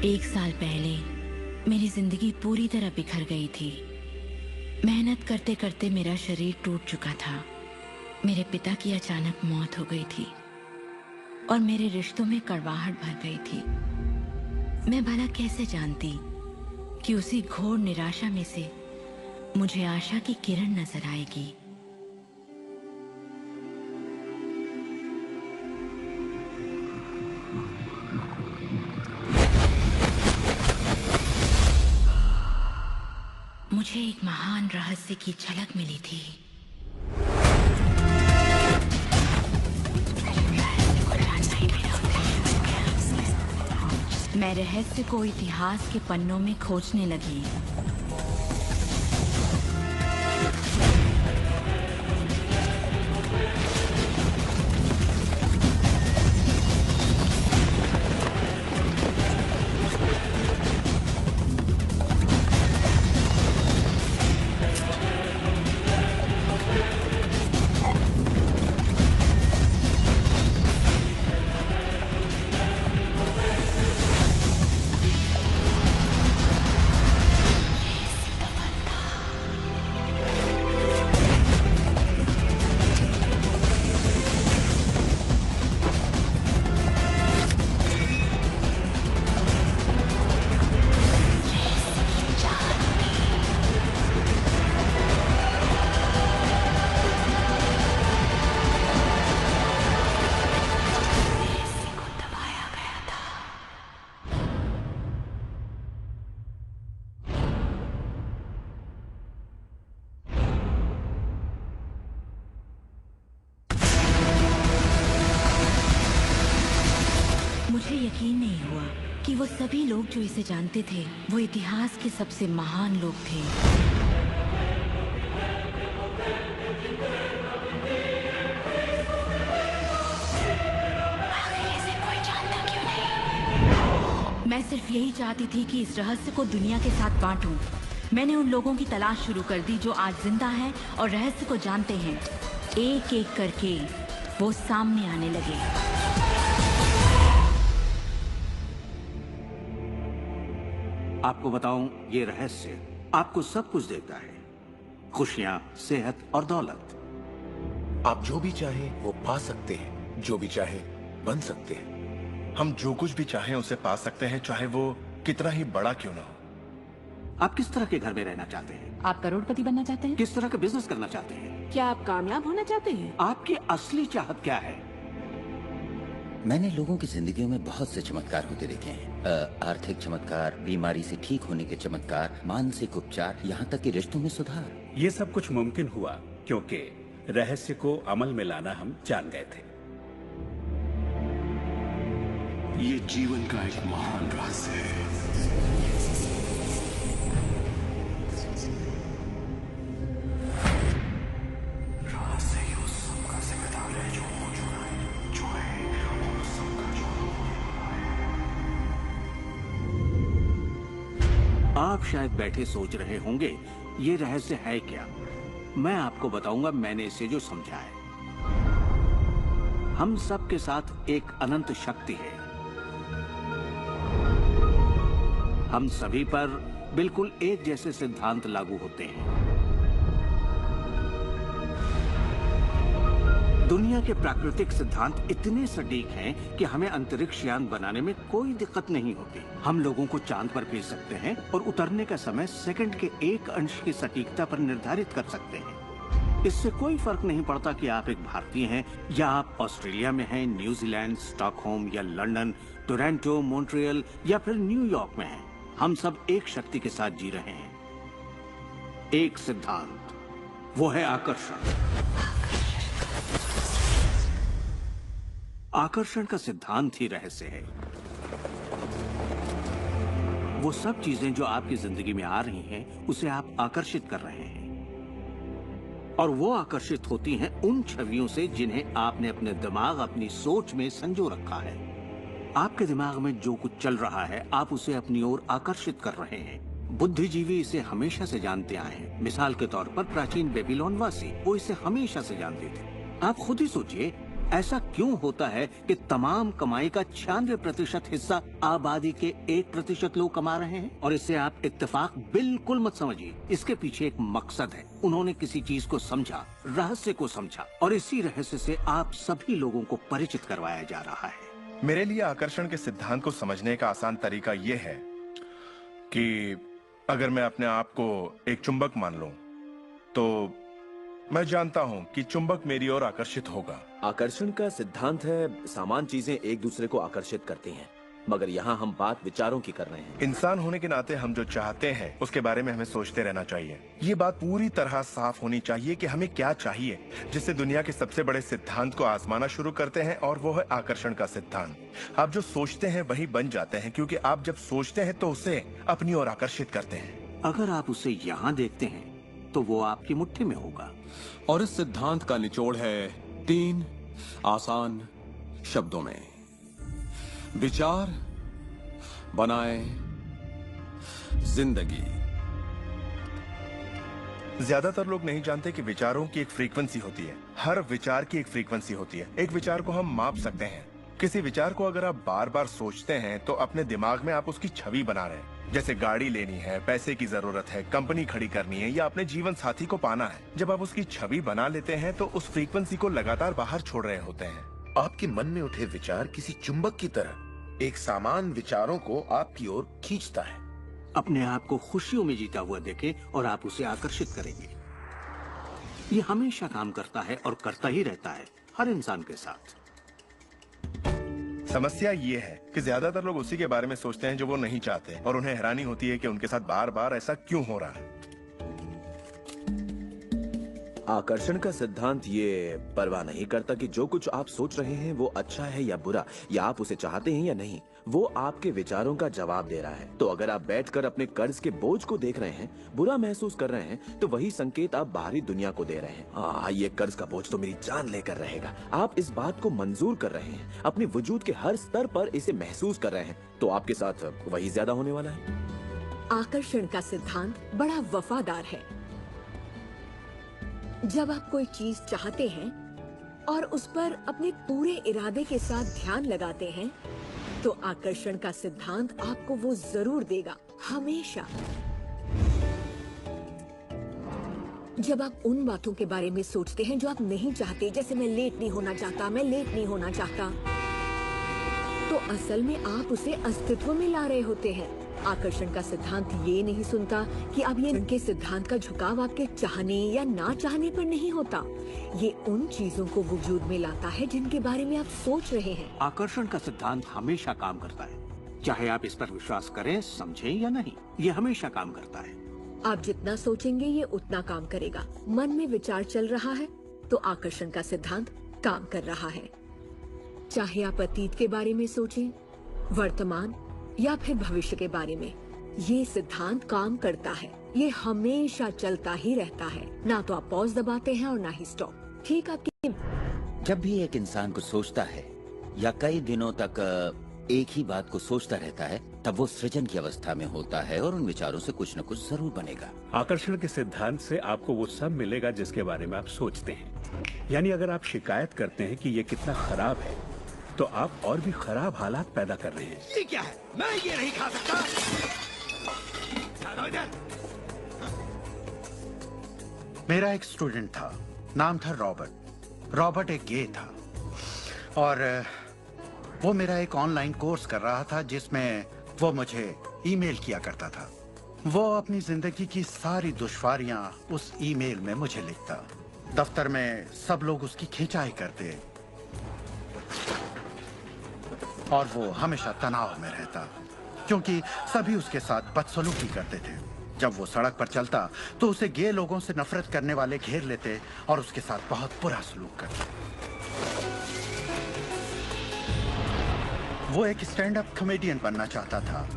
1 साल पहले मेरी जिंदगी पूरी तरह बिखर गई थी। मेहनत करते करते मेरा शरीर टूट चुका था। मेरे पिता की अचानक मौत हो गई थी और मेरे रिश्तों में कड़वाहट भर गई थी। मैं भला कैसे जानती कि उसी घोर निराशा में से मुझे आशा की किरण नजर आएगी। मुझे एक महान रहस्य की झलक मिली थी। मैं रहस्य को इतिहास के पन्नों में खोजने लगी। मुझे यकीन नहीं हुआ कि वो सभी लोग जो इसे जानते थे वो इतिहास के सबसे महान लोग थे। आखिर इसे कोई जानता क्यों नहीं? मैं सिर्फ यही चाहती थी कि इस रहस्य को दुनिया के साथ बांटूं। मैंने उन लोगों की तलाश शुरू कर दी जो आज जिंदा हैं और रहस्य को जानते हैं। एक एक करके वो सामने आने लगे। आपको बताऊं, ये रहस्य आपको सब कुछ देता है, खुशियां, सेहत और दौलत। आप जो भी चाहें वो पा सकते हैं, जो भी चाहे बन सकते हैं। हम जो कुछ भी चाहें उसे पा सकते हैं, चाहे वो कितना ही बड़ा क्यों ना हो। आप किस तरह के घर में रहना चाहते हैं? आप करोड़पति बनना चाहते हैं? किस तरह का बिजनेस करना चाहते हैं? क्या आप कामयाब होना चाहते हैं? आपकी असली चाहत क्या है? मैंने लोगों की जिंदगियों में बहुत से चमत्कार होते देखे हैं। आर्थिक चमत्कार, बीमारी से ठीक होने के चमत्कार, मानसिक उपचार, यहाँ तक कि रिश्तों में सुधार। ये सब कुछ मुमकिन हुआ क्योंकि रहस्य को अमल में लाना हम जान गए थे। ये जीवन का एक महान रहस्य है। आप शायद बैठे सोच रहे होंगे ये रहस्य है क्या। मैं आपको बताऊंगा मैंने इसे जो समझा है। हम सब के साथ एक अनंत शक्ति है। हम सभी पर बिल्कुल एक जैसे सिद्धांत लागू होते हैं। दुनिया के प्राकृतिक सिद्धांत इतने सटीक हैं कि हमें अंतरिक्ष यान बनाने में कोई दिक्कत नहीं होती। हम लोगों को चांद पर भेज सकते हैं और उतरने का समय सेकंड के 1 अंश की सटीकता पर निर्धारित कर सकते हैं। इससे कोई फर्क नहीं पड़ता कि आप एक भारतीय हैं या आप ऑस्ट्रेलिया में हैं, न्यूजीलैंड, स्टॉकहोम या लंदन, टोरंटो, मॉन्ट्रियल या फिर न्यूयॉर्क में हैं। हम सब एक शक्ति के साथ जी रहे हैं, एक सिद्धांत, वो है आकर्षण। आकर्षण का सिद्धांत ही रहस्य है। वो सब चीजें जो आपकी जिंदगी में आ रही हैं, उसे आप आकर्षित कर रहे हैं और वो आकर्षित होती हैं उन छवियों से जिन्हें आपने अपने दिमाग, अपनी सोच में संजो रखा है। आपके दिमाग में जो कुछ चल रहा है, आप उसे अपनी ओर आकर्षित कर रहे हैं। बुद्धिजीवी इसे हमेशा से जानते आए हैं। मिसाल के तौर पर प्राचीन बेबीलोन वासी, वो इसे हमेशा से जानते थे। आप खुद ही सोचिए, ऐसा क्यों होता है कि तमाम कमाई का 96% हिस्सा आबादी के 1% लोग कमा रहे हैं? और इससे आप इत्तेफाक बिल्कुल मत समझिए। इसके पीछे एक मकसद है। उन्होंने किसी चीज को समझा, रहस्य को समझा, और इसी रहस्य से आप सभी लोगों को परिचित करवाया जा रहा है। मेरे लिए आकर्षण के सिद्धांत को समझने का आसान तरीका यह है कि अगर मैं अपने आप को एक चुंबक मान लूं, तो मैं जानता हूं कि चुंबक मेरी ओर आकर्षित होगा। आकर्षण का सिद्धांत है समान चीजें एक दूसरे को आकर्षित करती हैं, मगर यहाँ हम बात विचारों की कर रहे हैं। इंसान होने के नाते हम जो चाहते हैं उसके बारे में हमें सोचते रहना चाहिए। ये बात पूरी तरह साफ होनी चाहिए कि हमें क्या चाहिए, जिससे दुनिया के सबसे बड़े सिद्धांत को आजमाना शुरू करते हैं, और वो है आकर्षण का सिद्धांत। आप जो सोचते हैं वही बन जाते हैं, क्योंकि आप जब सोचते हैं तो उसे अपनी ओर आकर्षित करते हैं। अगर आप उसे यहाँ देखते हैं तो वो आपकी मुट्ठी में होगा। और इस सिद्धांत का निचोड़ है 3 आसान शब्दों में: विचार बनाए जिंदगी। ज्यादातर लोग नहीं जानते कि विचारों की एक फ्रीक्वेंसी होती है। हर विचार की एक फ्रीक्वेंसी होती है। एक विचार को हम माप सकते हैं। किसी विचार को अगर आप बार बार सोचते हैं तो अपने दिमाग में आप उसकी छवि बना रहे हैं। जैसे गाड़ी लेनी है, पैसे की जरूरत है, कंपनी खड़ी करनी है, या अपने जीवन साथी को पाना है। जब आप उसकी छवि बना लेते हैं तो उस फ्रीक्वेंसी को लगातार बाहर छोड़ रहे होते हैं। आपके मन में उठे विचार किसी चुंबक की तरह एक सामान विचारों को आपकी ओर खींचता है। अपने आप को खुशियों में जीता हुआ देखें और आप उसे आकर्षित करेंगे। ये हमेशा काम करता है और करता ही रहता है, हर इंसान के साथ। समस्या ये है कि ज्यादातर लोग उसी के बारे में सोचते हैं जो वो नहीं चाहते, और उन्हें हैरानी होती है कि उनके साथ बार बार ऐसा क्यों हो रहा है। आकर्षण का सिद्धांत ये परवाह नहीं करता कि जो कुछ आप सोच रहे हैं वो अच्छा है या बुरा, या आप उसे चाहते हैं या नहीं। वो आपके विचारों का जवाब दे रहा है। तो अगर आप बैठकर अपने कर्ज के बोझ को देख रहे हैं, बुरा महसूस कर रहे हैं, तो वही संकेत आप बाहरी दुनिया को दे रहे हैं। ये कर्ज का बोझ तो मेरी जान लेकर रहेगा। आप इस बात को मंजूर कर रहे हैं, अपने वजूद के हर स्तर पर इसे महसूस कर रहे हैं, तो आपके साथ वही ज्यादा होने वाला है। आकर्षण का सिद्धांत बड़ा वफादार है। जब आप कोई चीज चाहते हैं और उस पर अपने पूरे इरादे के साथ ध्यान लगाते हैं, तो आकर्षण का सिद्धांत आपको वो जरूर देगा, हमेशा। जब आप उन बातों के बारे में सोचते हैं जो आप नहीं चाहते, जैसे मैं लेट नहीं होना चाहता, मैं लेट नहीं होना चाहता, तो असल में आप उसे अस्तित्व में ला रहे होते हैं। आकर्षण का सिद्धांत ये नहीं सुनता कि अब ये उनके सिद्धांत का झुकाव आपके चाहने या ना चाहने पर नहीं होता। ये उन चीजों को वजूद में लाता है जिनके बारे में आप सोच रहे हैं। आकर्षण का सिद्धांत हमेशा काम करता है, चाहे आप इस पर विश्वास करें, समझें या नहीं। ये हमेशा काम करता है। आप जितना सोचेंगे ये उतना काम करेगा। मन में विचार चल रहा है तो आकर्षण का सिद्धांत काम कर रहा है। चाहे आप अतीत के बारे में सोचें, वर्तमान या फिर भविष्य के बारे में, ये सिद्धांत काम करता है। ये हमेशा चलता ही रहता है। ना तो आप पॉज दबाते हैं और ना ही स्टॉप। ठीक आपकी। जब भी एक इंसान को सोचता है या कई दिनों तक एक ही बात को सोचता रहता है, तब वो सृजन की अवस्था में होता है और उन विचारों से कुछ न कुछ जरूर बनेगा। आकर्षण के सिद्धांत से आपको वो सब मिलेगा जिसके बारे में आप सोचते हैं। यानी अगर आप शिकायत करते हैं कि ये कितना खराब है, तो आप और भी खराब हालात पैदा कर रहे हैं। ये क्या है? मैं ये नहीं खा सकता। मेरा एक स्टूडेंट था, नाम था रॉबर्ट। रॉबर्ट एक गे था और वो मेरा एक ऑनलाइन कोर्स कर रहा था जिसमें वो मुझे ईमेल किया करता था। वो अपनी जिंदगी की सारी दुश्वारियां उस ईमेल में मुझे लिखता। दफ्तर में सब लोग उसकी खिंचाई करते और वो हमेशा तनाव में रहता क्योंकि सभी उसके साथ बदसलूकी करते थे। जब वो सड़क पर चलता तो उसे गे लोगों से नफरत करने वाले घेर लेते और उसके साथ बहुत बुरा सलूक करते। वो एक स्टैंड अप कॉमेडियन बनना चाहता था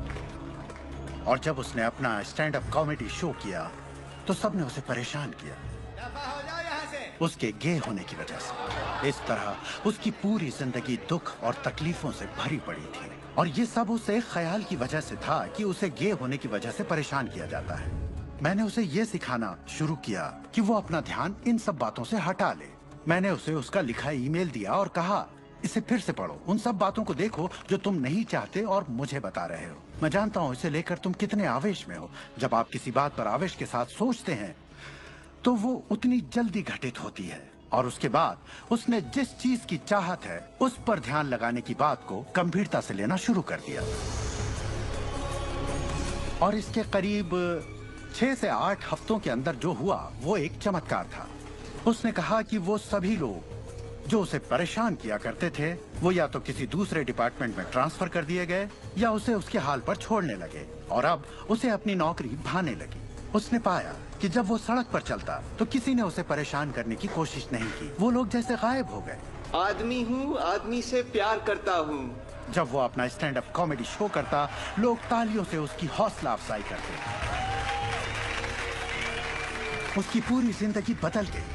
और जब उसने अपना स्टैंड अप कॉमेडी शो किया तो सबने उसे परेशान किया उसके गे होने की वजह से। इस तरह उसकी पूरी जिंदगी दुख और तकलीफों से भरी पड़ी थी और ये सब उस एक ख्याल की वजह से था कि उसे गे होने की वजह से परेशान किया जाता है। मैंने उसे ये सिखाना शुरू किया कि वो अपना ध्यान इन सब बातों से हटा ले। मैंने उसे उसका लिखा ईमेल दिया और कहा, इसे फिर से पढ़ो, उन सब बातों को देखो जो तुम नहीं चाहते और मुझे बता रहे हो। मैं जानता हूँ इसे लेकर तुम कितने आवेश में हो। जब आप किसी बात पर आवेश के साथ सोचते हैं तो वो उतनी जल्दी घटित होती है। और उसके बाद उसने जिस चीज की चाहत है उस पर ध्यान लगाने की बात को गंभीरता से लेना शुरू कर दिया। और इसके करीब 6 से 8 हफ्तों के अंदर जो हुआ वो एक चमत्कार था। उसने कहा कि वो सभी लोग जो उसे परेशान किया करते थे वो या तो किसी दूसरे डिपार्टमेंट में ट्रांसफर कर दिए गए या उसे उसके हाल पर छोड़ने लगे और अब उसे अपनी नौकरी भाने लगी। उसने पाया कि जब वो सड़क पर चलता तो किसी ने उसे परेशान करने की कोशिश नहीं की। वो लोग जैसे गायब हो गए। आदमी हूँ, आदमी से प्यार करता हूँ। जब वो अपना स्टैंड अप कॉमेडी शो करता, लोग तालियों से उसकी हौसला अफजाई करते। उसकी पूरी जिंदगी बदल गई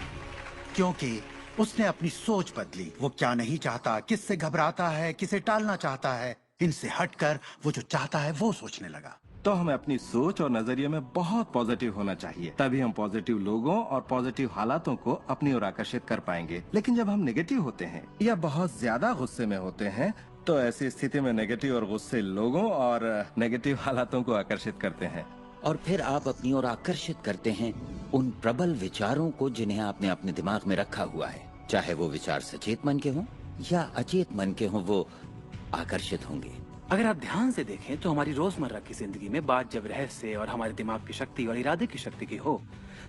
क्योंकि उसने अपनी सोच बदली। वो क्या नहीं चाहता, किससे घबराता है, किसे टालना चाहता है, इनसे हटकर वो जो चाहता है वो सोचने लगा। तो हमें अपनी सोच और नजरिए में बहुत पॉजिटिव होना चाहिए, तभी हम पॉजिटिव लोगों और पॉजिटिव हालातों को अपनी ओर आकर्षित कर पाएंगे। लेकिन जब हम नेगेटिव होते हैं या बहुत ज्यादा गुस्से में होते हैं तो ऐसी स्थिति में नेगेटिव और गुस्से लोगों और नेगेटिव हालातों को आकर्षित करते हैं और फिर आप अपनी ओर आकर्षित करते हैं उन प्रबल विचारों को जिन्हें आपने अपने दिमाग में रखा हुआ है। चाहे वो विचार सचेत मन के हों या अचेत मन के हों, वो आकर्षित होंगे। अगर आप ध्यान से देखें तो हमारी रोजमर्रा की जिंदगी में बात जब रहस्य और हमारे दिमाग की शक्ति और इरादे की शक्ति की हो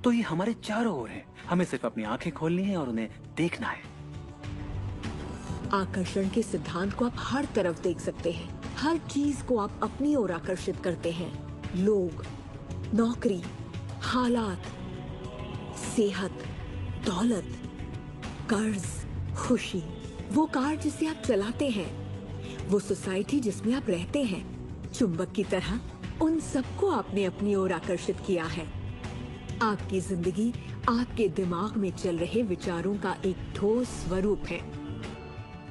तो ये हमारे चारों ओर है। हमें सिर्फ अपनी आंखें खोलनी है और उन्हें देखना है। आकर्षण के सिद्धांत को आप हर तरफ देख सकते हैं। हर चीज को आप अपनी ओर आकर्षित करते हैं। लोग, नौकरी, हालात, सेहत, दौलत, कर्ज, खुशी, वो कार जिसे आप चलाते हैं, वो सोसाइटी जिसमें आप रहते हैं, चुंबक की तरह उन सबको आपने अपनी ओर आकर्षित किया है। आपकी जिंदगी आपके दिमाग में चल रहे विचारों का एक ठोस स्वरूप है।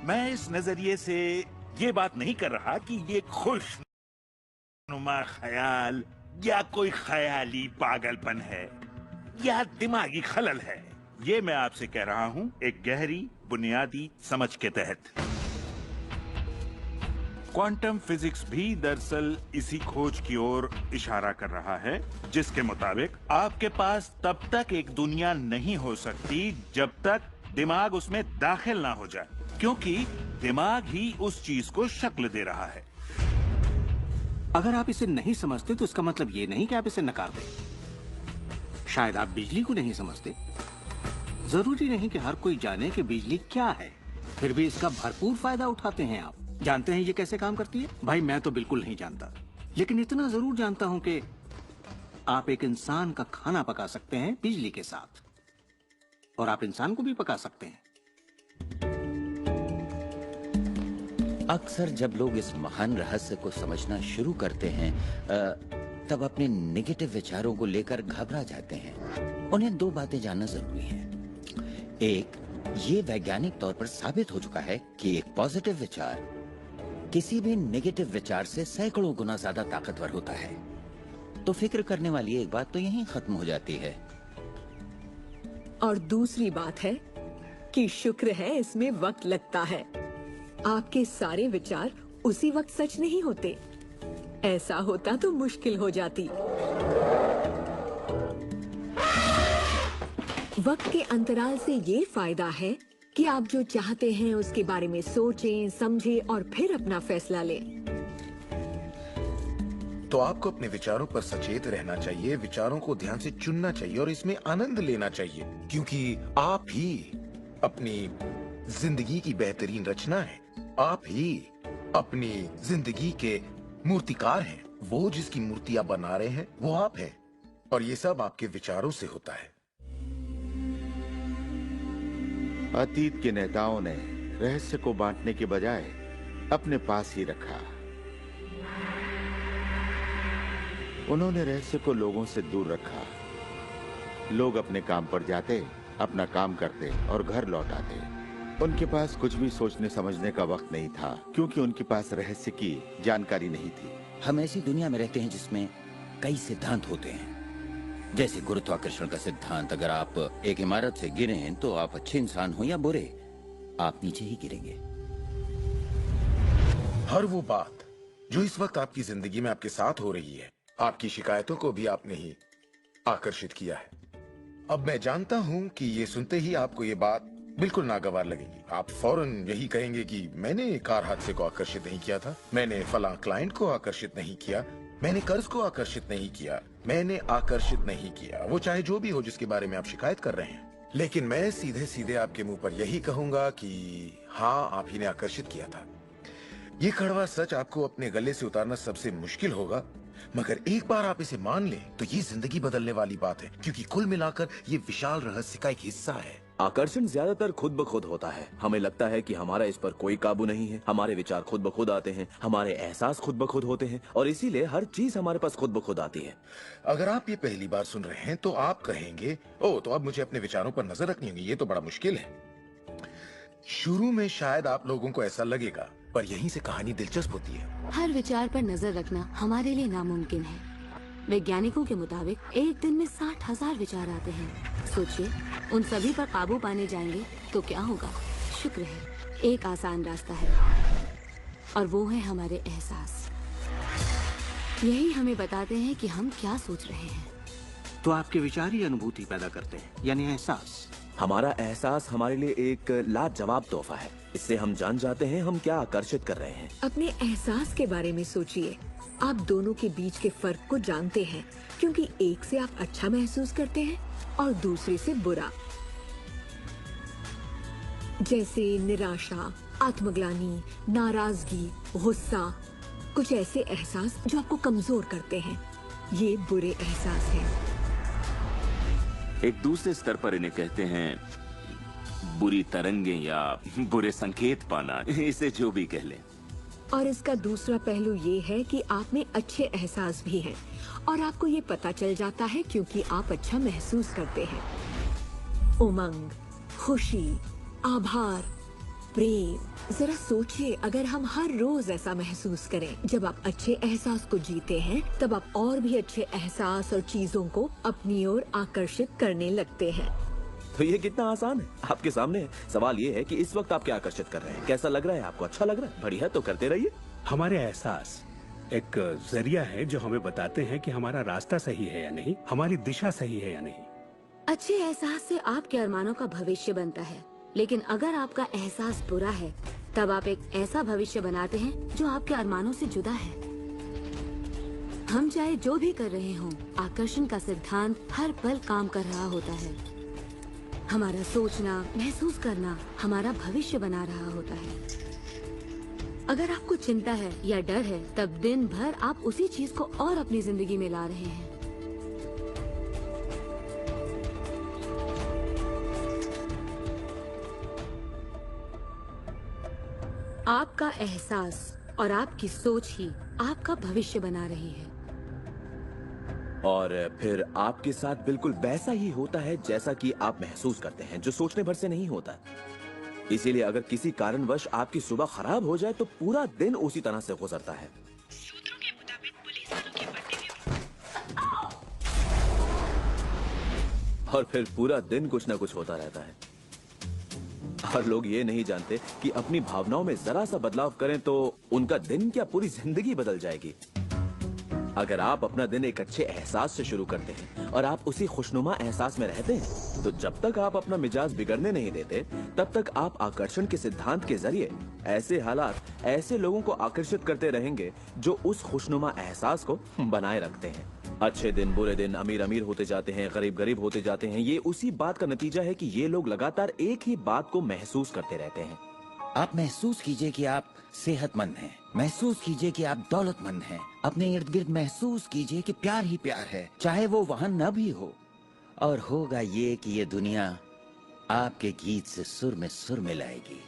मैं इस नजरिए से ये बात नहीं कर रहा कि ये खुशनुमा ख्याल या कोई ख्याली पागलपन है या दिमागी खलल है। ये मैं आपसे कह रहा हूँ एक गहरी बुनियादी समझ के तहत। क्वांटम फिजिक्स भी दरअसल इसी खोज की ओर इशारा कर रहा है जिसके मुताबिक आपके पास तब तक एक दुनिया नहीं हो सकती जब तक दिमाग उसमें दाखिल ना हो जाए, क्योंकि दिमाग ही उस चीज को शक्ल दे रहा है। अगर आप इसे नहीं समझते तो इसका मतलब ये नहीं कि आप इसे नकार दें। शायद आप बिजली को नहीं समझते। जरूरी नहीं कि हर कोई जाने कि बिजली क्या है, फिर भी इसका भरपूर फायदा उठाते हैं आप। जानते हैं ये कैसे काम करती है? भाई मैं तो बिल्कुल नहीं जानता, लेकिन इतना जरूर जानता हूं कि आप एक इंसान का खाना पका सकते हैं बिजली के साथ, और आप इंसान को भी पका सकते हैं। अक्सर जब लोग इस महान रहस्य को समझना शुरू करते हैं तब अपने नेगेटिव विचारों को लेकर घबरा जाते हैं। उन्हें दो बातें जानना जरूरी है। एक, ये वैज्ञानिक तौर पर साबित हो चुका है कि एक पॉजिटिव विचार किसी भी नेगेटिव विचार से सैकड़ों गुना ज्यादा ताकतवर होता है। तो फिक्र करने वाली एक बात तो यहीं खत्म हो जाती है। और दूसरी बात है कि शुक्र है इसमें वक्त लगता है। आपके सारे विचार उसी वक्त सच नहीं होते। ऐसा होता तो मुश्किल हो जाती। वक्त के अंतराल से ये फायदा है कि आप जो चाहते हैं उसके बारे में सोचें, समझें और फिर अपना फैसला लें। तो आपको अपने विचारों पर सचेत रहना चाहिए, विचारों को ध्यान से चुनना चाहिए और इसमें आनंद लेना चाहिए, क्योंकि आप ही अपनी जिंदगी की बेहतरीन रचना है। आप ही अपनी जिंदगी के मूर्तिकार हैं। वो जिसकी मूर्ति आप बना रहे हैं वो आप हैं, और ये सब आपके विचारों से होता है। अतीत के नेताओं ने रहस्य को बांटने के बजाय अपने पास ही रखा। उन्होंने रहस्य को लोगों से दूर रखा। लोग अपने काम पर जाते, अपना काम करते और घर लौट आते। उनके पास कुछ भी सोचने समझने का वक्त नहीं था, क्योंकि उनके पास रहस्य की जानकारी नहीं थी। हम ऐसी दुनिया में रहते हैं जिसमें कई सिद्धांत होते हैं, जैसे गुरुत्वाकर्षण का सिद्धांत, अगर आप एक इमारत से गिरे तो आप अच्छे इंसान हो या बुरे, आप नीचे ही गिरेंगे। हर वो बात जो इस वक्त आपकी जिंदगी में आपके साथ हो रही है, आपकी शिकायतों को भी आपने ही आकर्षित किया है। अब मैं जानता हूं कि ये सुनते ही आपको ये बात बिल्कुल नागवार लगेगी। आप फौरन यही कहेंगे कि मैंने कार हादसे को आकर्षित नहीं किया था, मैंने फलां क्लाइंट को आकर्षित नहीं किया, मैंने कर्ज को आकर्षित नहीं किया, मैंने आकर्षित नहीं किया, वो चाहे जो भी हो जिसके बारे में आप शिकायत कर रहे हैं। लेकिन मैं सीधे सीधे आपके मुंह पर यही कहूंगा कि हाँ, आप ही ने आकर्षित किया था। ये कड़वा सच आपको अपने गले से उतारना सबसे मुश्किल होगा, मगर एक बार आप इसे मान लें तो ये जिंदगी बदलने वाली बात है, क्योंकि कुल मिलाकर ये विशाल रहस्य का एक हिस्सा है। आकर्षण ज्यादातर खुद ब खुद होता है। हमें लगता है कि हमारा इस पर कोई काबू नहीं है, हमारे विचार खुद ब खुद आते हैं, हमारे एहसास खुद ब खुद होते हैं, और इसीलिए हर चीज हमारे पास खुद ब खुद आती है। अगर आप ये पहली बार सुन रहे हैं तो आप कहेंगे, ओह, तो अब मुझे अपने विचारों पर नजर रखनी होगी, ये तो बड़ा मुश्किल है। शुरू में शायद आप लोगों को ऐसा लगेगा, पर यहीं से कहानी दिलचस्प होती है। हर विचार पर नजर रखना हमारे लिए नामुमकिन है। वैज्ञानिकों के मुताबिक एक दिन में 60,000 विचार आते हैं। सोचिए, उन सभी पर काबू पाने जाएंगे तो क्या होगा? शुक्र है, एक आसान रास्ता है, और वो है हमारे एहसास। यही हमें बताते हैं कि हम क्या सोच रहे हैं। तो आपके विचार ही अनुभूति पैदा करते हैं, यानी एहसास। हमारा एहसास हमारे लिए एक लाजवाब तोहफा है। इससे हम जान जाते हैं हम क्या आकर्षित कर रहे हैं। अपने एहसास के बारे में सोचिए। आप दोनों के बीच के फर्क को जानते हैं, क्योंकि एक से आप अच्छा महसूस करते हैं और दूसरे से बुरा। जैसे निराशा, आत्मग्लानि, नाराजगी, गुस्सा, कुछ ऐसे एहसास जो आपको कमजोर करते हैं, ये बुरे एहसास हैं। एक दूसरे स्तर पर इन्हें कहते हैं बुरी तरंगें या बुरे संकेत पाना, इसे जो भी कह लें। और इसका दूसरा पहलू ये है कि आप में अच्छे एहसास भी हैं, और आपको ये पता चल जाता है क्योंकि आप अच्छा महसूस करते हैं। उमंग, खुशी, आभार, प्रेम। जरा सोचिए, अगर हम हर रोज ऐसा महसूस करें। जब आप अच्छे एहसास को जीते हैं, तब आप और भी अच्छे एहसास और चीजों को अपनी ओर आकर्षित करने लगते हैं। तो ये कितना आसान है, आपके सामने है। सवाल ये है कि इस वक्त आप क्या आकर्षित कर रहे हैं? कैसा लग रहा है आपको? अच्छा लग रहा है? बढ़िया, तो करते रहिए। हमारे एहसास एक जरिया है जो हमें बताते हैं कि हमारा रास्ता सही है या नहीं, हमारी दिशा सही है या नहीं। अच्छे एहसास से आपके अरमानों का भविष्य बनता है, लेकिन अगर आपका एहसास बुरा है, तब आप एक ऐसा भविष्य बनाते हैं जो आपके अरमानों से जुदा है। हम चाहे जो भी कर रहे हों, आकर्षण का सिद्धांत हर पल काम कर रहा होता है। हमारा सोचना, महसूस करना हमारा भविष्य बना रहा होता है। अगर आपको चिंता है या डर है, तब दिन भर आप उसी चीज को और अपनी जिंदगी में ला रहे हैं। आपका एहसास और आपकी सोच ही आपका भविष्य बना रही है। और फिर आपके साथ बिल्कुल वैसा ही होता है जैसा कि आप महसूस करते हैं, जो सोचने भर से नहीं होता। इसीलिए अगर किसी कारणवश आपकी सुबह खराब हो जाए तो पूरा दिन उसी तरह से गुजरता है। सूत्रों के मुताबिक पुलिस वालों के पट्टे में और फिर पूरा दिन कुछ न कुछ होता रहता है। और लोग ये नहीं जानते कि अपनी भावनाओं में जरा सा बदलाव करें तो उनका दिन क्या पूरी जिंदगी बदल जाएगी। अगर आप अपना दिन एक अच्छे एहसास से शुरू करते हैं और आप उसी खुशनुमा एहसास में रहते हैं, तो जब तक आप अपना मिजाज बिगड़ने नहीं देते, तब तक आप आकर्षण के सिद्धांत के जरिए ऐसे हालात, ऐसे लोगों को आकर्षित करते रहेंगे जो उस खुशनुमा एहसास को बनाए रखते हैं। अच्छे दिन, बुरे दिन, अमीर अमीर होते जाते हैं, गरीब गरीब होते जाते हैं। ये उसी बात का नतीजा है कि ये लोग लगातार एक ही बात को महसूस करते रहते हैं। आप महसूस कीजिए कि आप सेहतमंद हैं, महसूस कीजिए कि आप दौलतमंद हैं, अपने इर्द गिर्द महसूस कीजिए कि प्यार ही प्यार है, चाहे वो वहाँ न भी हो। और होगा ये कि ये दुनिया आपके गीत से सुर में सुर मिलाएगी,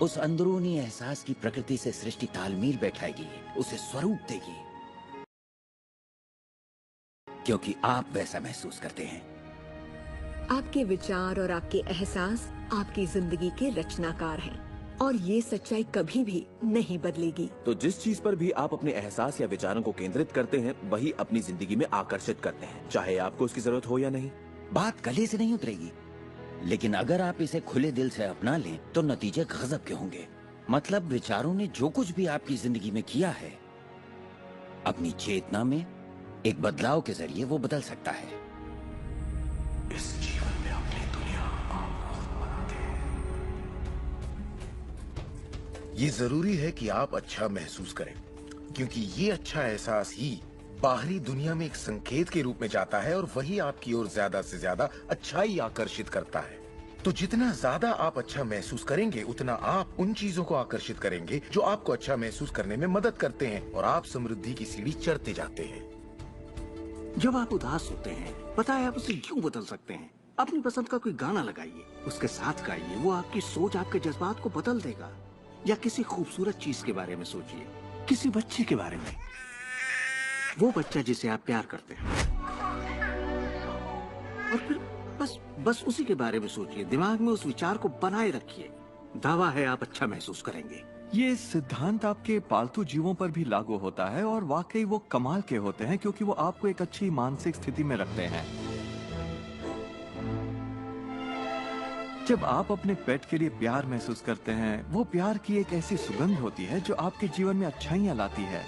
उस अंदरूनी एहसास की प्रकृति से सृष्टि तालमेल बैठाएगी, उसे स्वरूप देगी, क्योंकि आप वैसा महसूस करते हैं। आपके विचार और आपके एहसास आपकी जिंदगी के रचनाकार हैं, और ये सच्चाई कभी भी नहीं बदलेगी। तो जिस चीज पर भी आप अपने एहसास या विचारों को केंद्रित करते हैं वही अपनी जिंदगी में आकर्षित करते हैं, चाहे आपको उसकी जरूरत हो या नहीं। बात गले से नहीं उतरेगी, लेकिन अगर आप इसे खुले दिल से अपना लें तो नतीजे गजब के होंगे। मतलब विचारों ने जो कुछ भी आपकी जिंदगी में किया है, अपनी चेतना में एक बदलाव के जरिए वो बदल सकता है। इस जीवन में अपनी दुनिया आप खुद बनाते हैं। ये जरूरी है कि आप अच्छा महसूस करें, क्योंकि ये अच्छा एहसास ही बाहरी दुनिया में एक संकेत के रूप में जाता है और वही आपकी ओर ज्यादा से ज्यादा अच्छाई आकर्षित करता है। तो जितना ज्यादा आप अच्छा महसूस करेंगे उतना आप उन चीजों को आकर्षित करेंगे जो आपको अच्छा महसूस करने में मदद करते हैं और आप समृद्धि की सीढ़ी चढ़ते जाते हैं। जब आप उदास होते हैं, पता है आप उसे क्यों बदल सकते हैं? अपनी पसंद का कोई गाना लगाइए, उसके साथ गाइए, वो आपकी सोच, आपके जज्बात को बदल देगा। या किसी खूबसूरत चीज के बारे में सोचिए, किसी बच्चे के बारे में, वो बच्चा जिसे आप प्यार करते हैं, और फिर बस उसी के बारे में सोचिए, दिमाग में उस विचार को बनाए रखिए। दावा है आप अच्छा महसूस करेंगे। ये सिद्धांत आपके पालतू जीवों पर भी लागू होता है और वाकई वो कमाल के होते हैं, क्योंकि वो आपको एक अच्छी मानसिक स्थिति में रखते हैं। जब आप अपने पेट के लिए प्यार महसूस करते हैं, वो प्यार की एक ऐसी सुगंध होती है जो आपके जीवन में अच्छाइयाँ लाती है।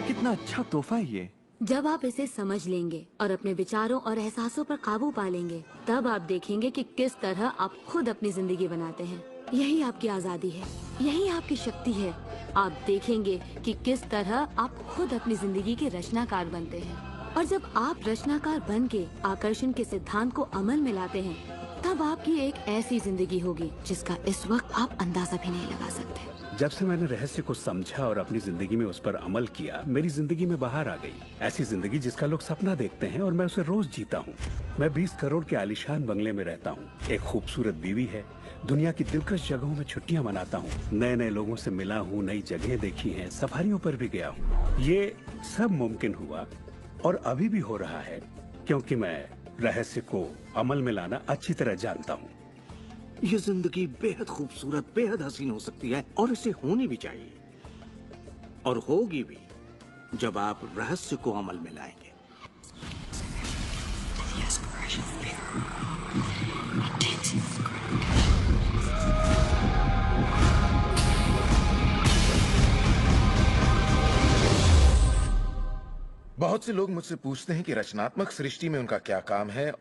कितना अच्छा तोहफा है ये। जब आप इसे समझ लेंगे और अपने विचारों और एहसासों पर काबू पा लेंगे, तब आप देखेंगे कि किस तरह आप खुद अपनी जिंदगी बनाते हैं। यही आपकी आजादी है, यही आपकी शक्ति है। आप देखेंगे कि किस तरह आप खुद अपनी जिंदगी के रचनाकार बनते हैं। और जब आप रचनाकार बन के आकर्षण के सिद्धांत को अमल में लाते हैं, तब आपकी एक ऐसी जिंदगी होगी जिसका इस वक्त आप अंदाजा भी नहीं लगा सकते। जब से मैंने रहस्य को समझा और अपनी जिंदगी में उस पर अमल किया, मेरी जिंदगी में बाहर आ गई ऐसी जिंदगी जिसका लोग सपना देखते हैं और मैं उसे रोज जीता हूँ। मैं 20 करोड़ के आलीशान बंगले में रहता हूँ, एक खूबसूरत बीवी है, दुनिया की दिलकश जगहों में छुट्टियां मनाता हूँ, नए नए लोगों से मिला हूँ, नई जगह देखी हैं, सफारियों पर भी गया हूँ। ये सब मुमकिन हुआ और अभी भी हो रहा है क्योंकि मैं रहस्य को अमल में लाना अच्छी तरह जानता हूँ। ये जिंदगी बेहद खूबसूरत, बेहद हसीन हो सकती है और इसे होनी भी चाहिए, और होगी भी जब आप रहस्य को अमल में लाएंगे। बहुत से लोग मुझसे पूछते हैं कि रचनात्मक सृष्टि में उनका क्या काम है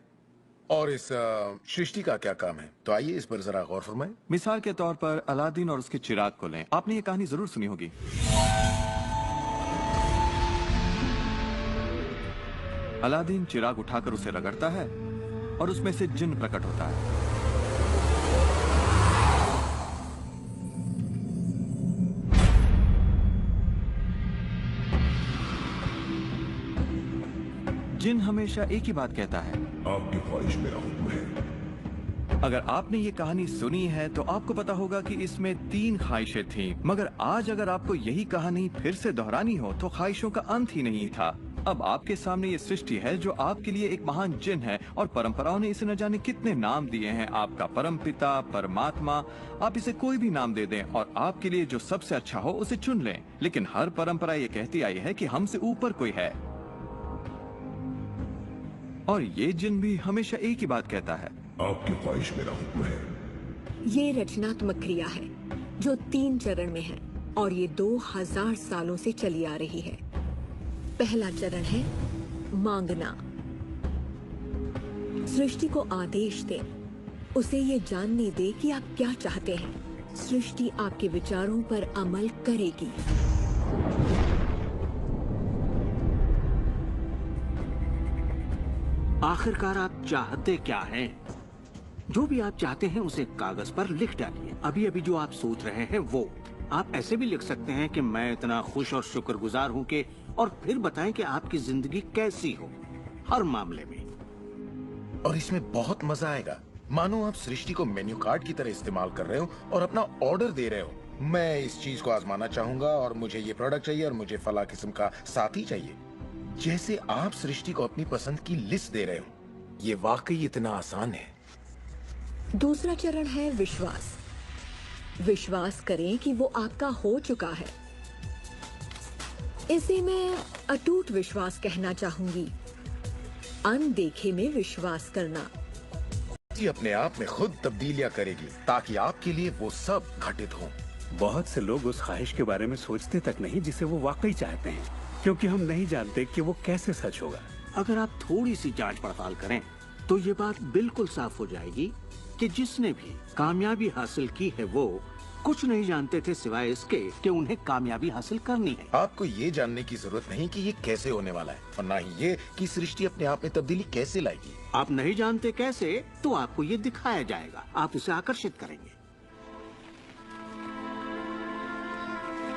और इस सृष्टि का क्या काम है। तो आइए इस पर जरा गौर फरमाएं। मिसाल के तौर पर अलादीन और उसके चिराग को लें। आपने ये कहानी जरूर सुनी होगी। अलादीन चिराग उठाकर उसे रगड़ता है और उसमें से जिन्न प्रकट होता है। जिन हमेशा एक ही बात कहता है, आपकी ख्वाहिश मेरा हुक्म है। अगर आपने ये कहानी सुनी है तो आपको पता होगा कि इसमें 3 ख्वाहिशें थीं, मगर आज अगर आपको यही कहानी फिर से दोहरानी हो तो ख्वाहिशों का अंत ही नहीं था। अब आपके सामने ये सृष्टि है जो आपके लिए एक महान जिन है और परंपराओं ने इसे न जाने कितने नाम दिए हैं। आपका परमपिता, परमात्मा, आप इसे कोई भी नाम दे दें और आपके लिए जो सबसे अच्छा हो उसे चुन लें। लेकिन हर परंपरा ये कहती आई है कि हमसे ऊपर कोई है, और ये जिन भी हमेशा एक ही बात कहता है, आपकी ख्वाहिश मेरा हुक्म है। ये रचनात्मक क्रिया है जो 3 चरण में है और ये 2000 सालों से चली आ रही है। पहला चरण है मांगना। सृष्टि को आदेश दे, उसे ये जानने दे कि आप क्या चाहते हैं। सृष्टि आपके विचारों पर अमल करेगी। आखिरकार आप चाहते क्या हैं? जो भी आप चाहते हैं उसे कागज पर लिख डालिए। अभी अभी जो आप सोच रहे हैं वो आप ऐसे भी लिख सकते हैं कि मैं इतना खुश और शुक्रगुजार हूं कि, और फिर बताएं कि आपकी जिंदगी कैसी हो हर मामले में। और इसमें बहुत मजा आएगा। मानो आप सृष्टि को मेन्यू कार्ड की तरह इस्तेमाल कर रहे हो और अपना ऑर्डर दे रहे हो। मैं इस चीज को आजमाना चाहूंगा और मुझे ये प्रोडक्ट चाहिए और मुझे फला किस्म का साथी चाहिए। जैसे आप सृष्टि को अपनी पसंद की लिस्ट दे रहे हो। ये वाकई इतना आसान है। दूसरा चरण है विश्वास। विश्वास करें कि वो आपका हो चुका है। इसे मैं अटूट विश्वास कहना चाहूंगी। अनदेखे में विश्वास करना। जी अपने आप में खुद तब्दीलियां करेगी ताकि आपके लिए वो सब घटित हो। बहुत से लोग उस ख्वाहिश के बारे में सोचते तक नहीं जिसे वो वाकई चाहते हैं, क्योंकि हम नहीं जानते कि वो कैसे सच होगा। अगर आप थोड़ी सी जांच पड़ताल करें तो ये बात बिल्कुल साफ हो जाएगी कि जिसने भी कामयाबी हासिल की है वो कुछ नहीं जानते थे सिवाय इसके कि उन्हें कामयाबी हासिल करनी है। आपको ये जानने की जरूरत नहीं कि ये कैसे होने वाला है और ना ही ये कि सृष्टि अपने आप में तब्दीली कैसे लाएगी। आप नहीं जानते कैसे, तो आपको ये दिखाया जाएगा। आप उसे आकर्षित करेंगे।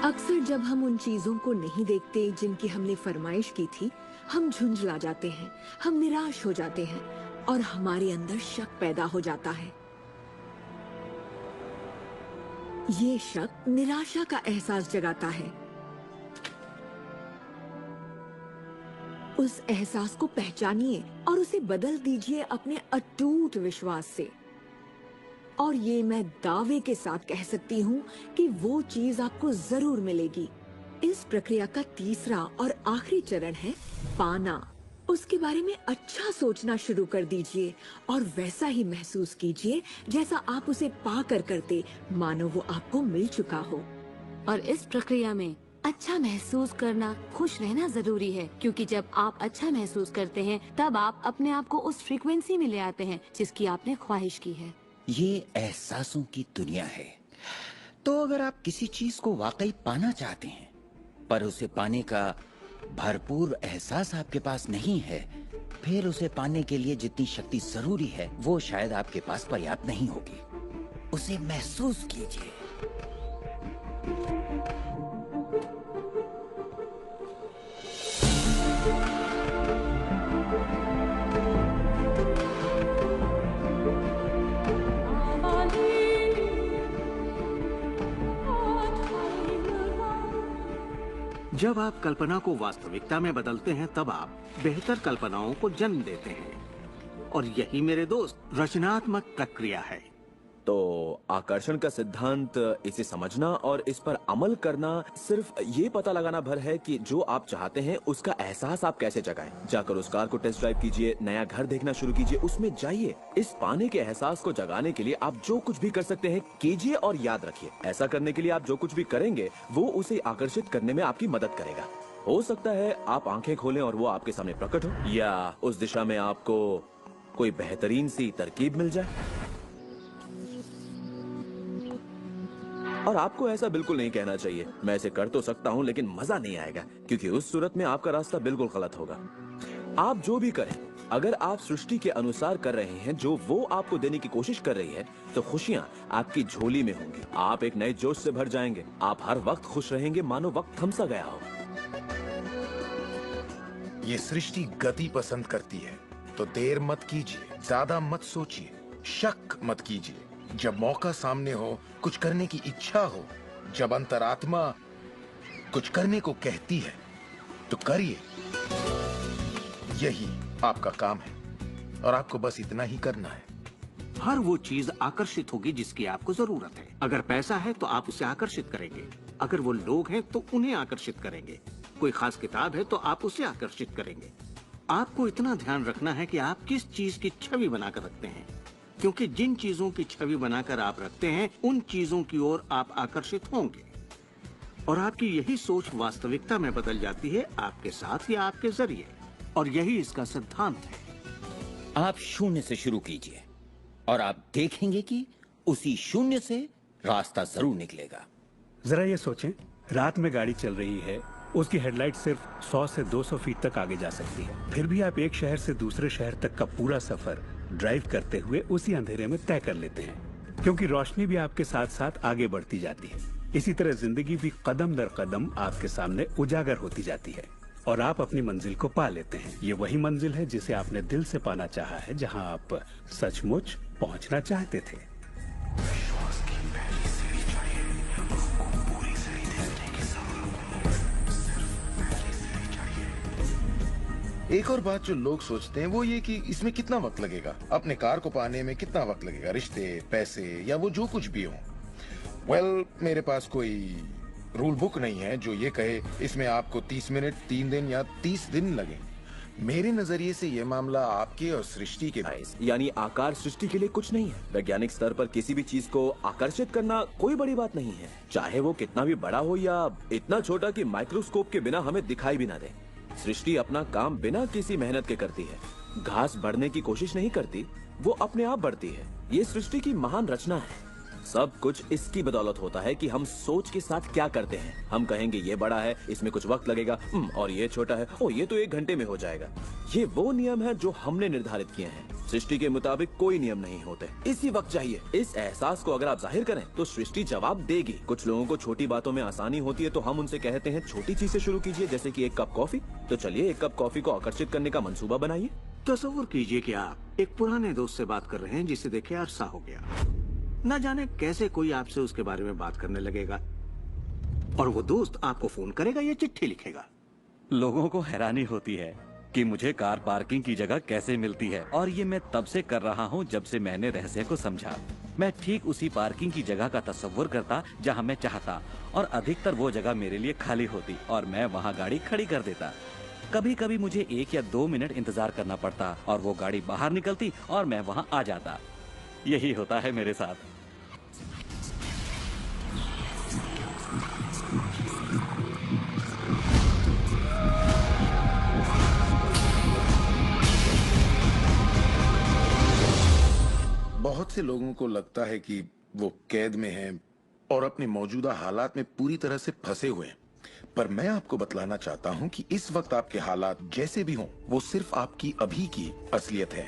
अक्सर जब हम उन चीजों को नहीं देखते जिनकी हमने फरमाइश की थी, हम झुंझला जाते हैं, हम निराश हो जाते हैं और हमारे अंदर शक पैदा हो जाता है। ये शक निराशा का एहसास जगाता है। उस एहसास को पहचानिए और उसे बदल दीजिए अपने अटूट विश्वास से। और ये मैं दावे के साथ कह सकती हूँ कि वो चीज आपको जरूर मिलेगी। इस प्रक्रिया का तीसरा और आखिरी चरण है पाना। उसके बारे में अच्छा सोचना शुरू कर दीजिए और वैसा ही महसूस कीजिए जैसा आप उसे पाकर करते, मानो वो आपको मिल चुका हो। और इस प्रक्रिया में अच्छा महसूस करना, खुश रहना जरूरी है, क्योंकि जब आप अच्छा महसूस करते हैं तब आप अपने आप को उस फ्रीक्वेंसी में ले आते हैं जिसकी आपने ख्वाहिश की है। ये एहसासों की दुनिया है। तो अगर आप किसी चीज को वाकई पाना चाहते हैं पर उसे पाने का भरपूर एहसास आपके पास नहीं है, फिर उसे पाने के लिए जितनी शक्ति जरूरी है वो शायद आपके पास पर्याप्त नहीं होगी। उसे महसूस कीजिए। जब आप कल्पना को वास्तविकता में बदलते हैं तब आप बेहतर कल्पनाओं को जन्म देते हैं, और यही मेरे दोस्त रचनात्मक प्रक्रिया है। तो आकर्षण का सिद्धांत, इसे समझना और इस पर अमल करना सिर्फ ये पता लगाना भर है कि जो आप चाहते हैं उसका एहसास आप कैसे जगाएं। जाकर उस कार को टेस्ट ड्राइव कीजिए, नया घर देखना शुरू कीजिए, उसमें जाइए। इस पाने के एहसास को जगाने के लिए आप जो कुछ भी कर सकते हैं कीजिए और याद रखिए, ऐसा करने के लिए आप जो कुछ भी करेंगे वो उसे आकर्षित करने में आपकी मदद करेगा। हो सकता है आप आंखें खोलें और वो आपके सामने प्रकट हो, या उस दिशा में आपको कोई बेहतरीन सी तरकीब मिल जाए। और आपको ऐसा बिल्कुल नहीं कहना चाहिए, मैं इसे कर तो सकता हूँ लेकिन मजा नहीं आएगा, क्योंकि उस सूरत में आपका रास्ता बिल्कुल गलत होगा। आप जो भी करें, अगर आप सृष्टि के अनुसार कर रहे हैं जो वो आपको देने की कोशिश कर रही है, तो खुशियाँ आपकी झोली में होंगी। आप एक नए जोश से भर जाएंगे। आप हर वक्त खुश रहेंगे मानो वक्त थम सा गया हो। ये सृष्टि गति पसंद करती है, तो देर मत कीजिए, ज्यादा मत सोचिए, शक मत कीजिए। जब मौका सामने हो, कुछ करने की इच्छा हो, जब अंतरात्मा कुछ करने को कहती है, तो करिए। यही आपका काम है और आपको बस इतना ही करना है। हर वो चीज आकर्षित होगी जिसकी आपको जरूरत है। अगर पैसा है तो आप उसे आकर्षित करेंगे, अगर वो लोग हैं तो उन्हें आकर्षित करेंगे, कोई खास किताब है तो आप उसे आकर्षित करेंगे। आपको इतना ध्यान रखना है कि आप किस चीज की छवि बनाकर रखते हैं, क्योंकि जिन चीजों की छवि बनाकर आप रखते हैं उन चीजों की ओर आप आकर्षित होंगे, और आपकी यही सोच वास्तविकता में बदल जाती है, आपके साथ या आपके जरिए। और यही इसका सिद्धांत है। आप शून्य से शुरू कीजिए और आप देखेंगे कि उसी शून्य से रास्ता जरूर निकलेगा। जरा ये सोचें, रात में गाड़ी चल रही है, उसकी हेडलाइट सिर्फ 100 से 200 फीट तक आगे जा सकती है, फिर भी आप एक शहर से दूसरे शहर तक का पूरा सफर ड्राइव करते हुए उसी अंधेरे में तय कर लेते हैं, क्योंकि रोशनी भी आपके साथ साथ आगे बढ़ती जाती है। इसी तरह जिंदगी भी कदम दर कदम आपके सामने उजागर होती जाती है और आप अपनी मंजिल को पा लेते हैं। ये वही मंजिल है जिसे आपने दिल से पाना चाहा है, जहां आप सचमुच पहुंचना चाहते थे। विश्वास की पहली सीढ़ी चढ़िए, उसको पूरी सीढ़ी देखने के साथ सिर्फ पहली सीढ़ी चढ़िए। एक और बात जो लोग सोचते हैं वो ये कि इसमें कितना वक्त लगेगा, अपने कार को पाने में कितना वक्त लगेगा, रिश्ते, पैसे या वो जो कुछ भी हो। वेल, मेरे पास कोई रूल बुक नहीं है जो ये कहे इसमें आपको 30 मिनट, 3 दिन या 30 दिन लगे। मेरे नजरिए से ये मामला आपके और सृष्टि के यानी आकार सृष्टि के लिए कुछ नहीं है। वैज्ञानिक स्तर पर किसी भी चीज को आकर्षित करना कोई बड़ी बात नहीं है, चाहे वो कितना भी बड़ा हो या इतना छोटा कि माइक्रोस्कोप के बिना हमें दिखाई भी ना दे। सृष्टि अपना काम बिना किसी मेहनत के करती है। घास बढ़ने की कोशिश नहीं करती, वो अपने आप बढ़ती है। ये सृष्टि की महान रचना है। सब कुछ इसकी बदौलत होता है कि हम सोच के साथ क्या करते हैं। हम कहेंगे ये बड़ा है, इसमें कुछ वक्त लगेगा, और ये छोटा है, ओ ये तो 1 घंटे में हो जाएगा। ये वो नियम है जो हमने निर्धारित किए हैं। सृष्टि के मुताबिक कोई नियम नहीं होते, इसी वक्त चाहिए। इस एहसास को अगर आप जाहिर करें तो सृष्टि जवाब देगी। कुछ लोगों को छोटी बातों में आसानी होती है तो हम उनसे कहते हैं छोटी चीज से शुरू कीजिए, जैसे कि 1 कप कॉफी। तो चलिए 1 कप कॉफी को आकर्षित करने का मंसूबा बनाइए। तस्वीर कीजिए कि आप एक पुराने दोस्त से बात कर रहे हैं जिसे देखे अरसा हो गया। न जाने कैसे कोई आपसे उसके बारे में बात करने लगेगा और वो दोस्त आपको फोन करेगा या चिट्ठी लिखेगा। लोगों को हैरानी होती है कि मुझे कार पार्किंग की जगह कैसे मिलती है, और ये मैं तब से कर रहा हूँ जब से मैंने रहस्य को समझा। मैं ठीक उसी पार्किंग की जगह का तस्वर करता जहाँ मैं चाहता, और अधिकतर वो जगह मेरे लिए खाली होती और मैं वहाँ गाड़ी खड़ी कर देता। कभी कभी मुझे 1 या 2 मिनट इंतजार करना पड़ता और वो गाड़ी बाहर निकलती और मैं वहाँ आ जाता। यही होता है मेरे साथ। बहुत से लोगों को लगता है कि वो कैद में हैं और अपने मौजूदा हालात में पूरी तरह से फंसे हुए हैं, पर मैं आपको बतलाना चाहता हूं कि इस वक्त आपके हालात जैसे भी हों, वो सिर्फ आपकी अभी की असलियत है।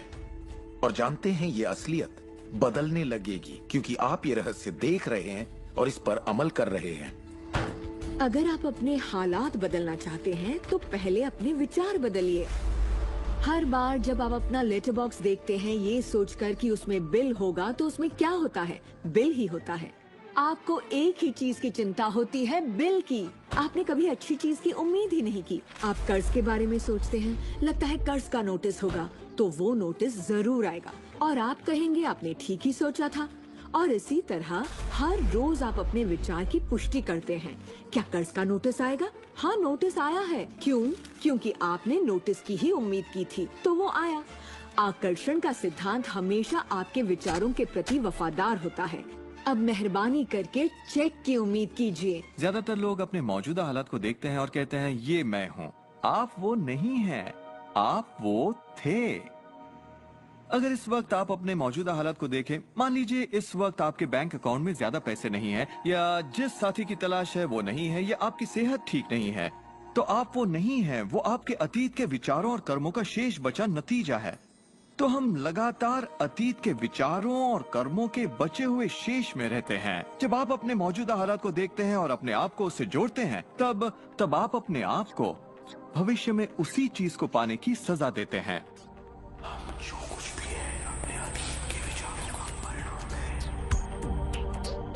और जानते हैं ये असलियत बदलने लगेगी क्योंकि आप ये रहस्य देख रहे हैं और इस पर अमल कर रहे हैं। अगर आप अपने हालात बदलना चाहते हैं तो पहले अपने विचार बदलिए। हर बार जब आप अपना लेटर बॉक्स देखते हैं ये सोचकर कि उसमें बिल होगा, तो उसमें क्या होता है? बिल ही होता है। आपको एक ही चीज की चिंता होती है, बिल की। आपने कभी अच्छी चीज की उम्मीद ही नहीं की। आप कर्ज के बारे में सोचते हैं, लगता है कर्ज का नोटिस होगा, तो वो नोटिस जरूर आएगा और आप कहेंगे आपने ठीक ही सोचा था। और इसी तरह हर रोज आप अपने विचार की पुष्टि करते हैं। क्या कर्ज का नोटिस आएगा? हाँ, नोटिस आया है। क्यों? क्योंकि आपने नोटिस की ही उम्मीद की थी, तो वो आया। आकर्षण का सिद्धांत हमेशा आपके विचारों के प्रति वफादार होता है। अब मेहरबानी करके चेक की उम्मीद कीजिए। ज्यादातर लोग अपने मौजूदा हालात को देखते हैं और कहते हैं ये मैं हूँ। आप वो नहीं हैं, आप वो थे। अगर इस वक्त आप अपने मौजूदा हालात को देखें, मान लीजिए इस वक्त आपके बैंक अकाउंट में ज्यादा पैसे नहीं है, या जिस साथी की तलाश है वो नहीं है, या आपकी सेहत ठीक नहीं है, तो आप वो नहीं हैं। वो आपके अतीत के विचारों और कर्मों का शेष बचा नतीजा है। तो हम लगातार अतीत के विचारों और कर्मों के बचे हुए शेष में रहते हैं। जब आप अपने मौजूदा हालात को देखते हैं और अपने आप को उससे जोड़ते हैं, तब आप अपने आप को भविष्य में उसी चीज को पाने की सजा देते हैं।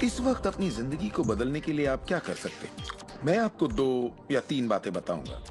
इस वक्त अपनी जिंदगी को बदलने के लिए आप क्या कर सकते हैं? मैं आपको 2 या 3 बातें बताऊंगा।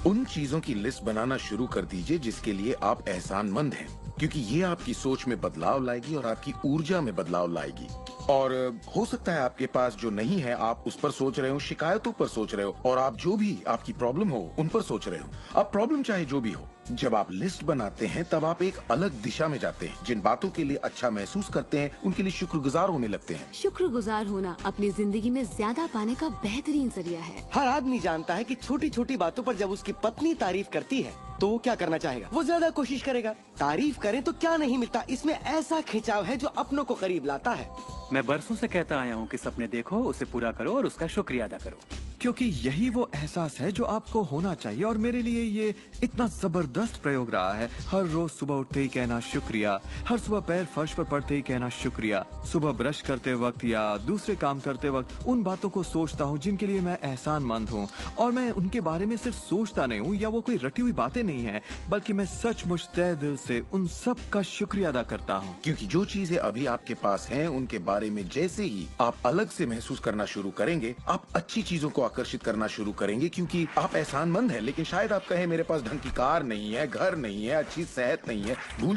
उन चीजों की लिस्ट बनाना शुरू कर दीजिए जिसके लिए आप एहसानमंद हैं, क्योंकि ये आपकी सोच में बदलाव लाएगी और आपकी ऊर्जा में बदलाव लाएगी। और हो सकता है आपके पास जो नहीं है आप उस पर सोच रहे हो, शिकायतों पर सोच रहे हो, और आप जो भी आपकी प्रॉब्लम हो उन पर सोच रहे हो। अब प्रॉब्लम चाहे जो भी हो, जब आप लिस्ट बनाते हैं तब आप एक अलग दिशा में जाते हैं। जिन बातों के लिए अच्छा महसूस करते हैं उनके लिए शुक्रगुजार होने लगते हैं। शुक्रगुजार होना अपनी जिंदगी में ज्यादा पाने का बेहतरीन जरिया है। हर आदमी जानता है कि छोटी छोटी बातों पर जब उसकी पत्नी तारीफ करती है तो वो क्या करना चाहेगा? वो ज्यादा कोशिश करेगा। तारीफ करें तो क्या नहीं मिलता, इसमें ऐसा खिंचाव है जो अपनों को करीब लाता है। मैं बरसों से कहता आया हूँ कि सपने देखो, उसे पूरा करो और उसका शुक्रिया अदा करो, क्योंकि यही वो एहसास है जो आपको होना चाहिए। और मेरे लिए ये इतना जबरदस्त प्रयोग रहा है। हर रोज सुबह उठते ही कहना शुक्रिया, हर सुबह पैर फर्श पर पड़ते ही कहना शुक्रिया, सुबह ब्रश करते वक्त या दूसरे काम करते वक्त उन बातों को सोचता हूँ जिनके लिए मैं एहसानमंद हूँ, और मैं उनके बारे में सिर्फ सोचता नहीं हूँ या वो कोई रटी हुई बातें नहीं है, बल्कि मैं सचमुच तहे दिल से उन सब का शुक्रिया अदा करता हूँ। क्योंकि जो चीजें अभी आपके पास हैं उनके बारे में जैसे ही आप अलग से महसूस करना शुरू करेंगे, आप अच्छी चीजों को आकर्षित करना शुरू करेंगे क्योंकि आप एहसानमंद हैं। लेकिन शायद आप कहें मेरे पास ढंग की कार नहीं है, घर नहीं है, अच्छी सेहत नहीं है। भूल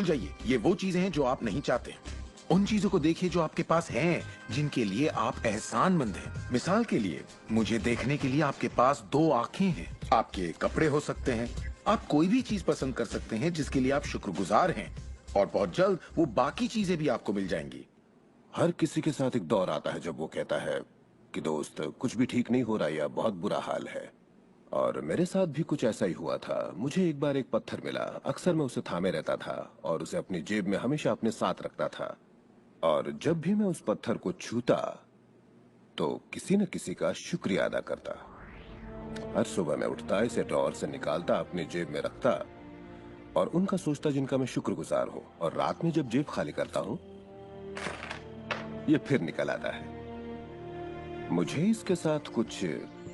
जाइए। ये वो चीजें हैं जो आप नहीं चाहते। उन चीजों को देखिए जो आपके पास हैं, जिनके लिए आप एहसानमंद हैं। मिसाल के लिए, मुझे देखने के लिए आपके पास 2 आंखें हैं। आपके कपड़े हो सकते हैं, आप कोई भी चीज पसंद कर सकते हैं जिसके लिए आप शुक्रगुजार हैं, और बहुत जल्द वो बाकी चीजें भी आपको मिल जाएंगी। हर किसी के साथ एक दौर आता है जब वो कहता है कि दोस्त कुछ भी ठीक नहीं हो रहा या बहुत बुरा हाल है, और मेरे साथ भी कुछ ऐसा ही हुआ था। मुझे एक बार एक पत्थर मिला। अक्सर मैं उसे थामे रहता था और उसे अपनी जेब में हमेशा अपने साथ रखता था, और जब भी मैं उस पत्थर को छूता तो किसी न किसी का शुक्रिया अदा करता। हर सुबह मैं उठता, इसे ड्रॉअर से निकालता, अपनी जेब में रखता और उनका सोचता जिनका मैं शुक्रगुजार हूँ, और रात में जब जेब खाली करता हूँ ये फिर निकल आता है। मुझे इसके साथ कुछ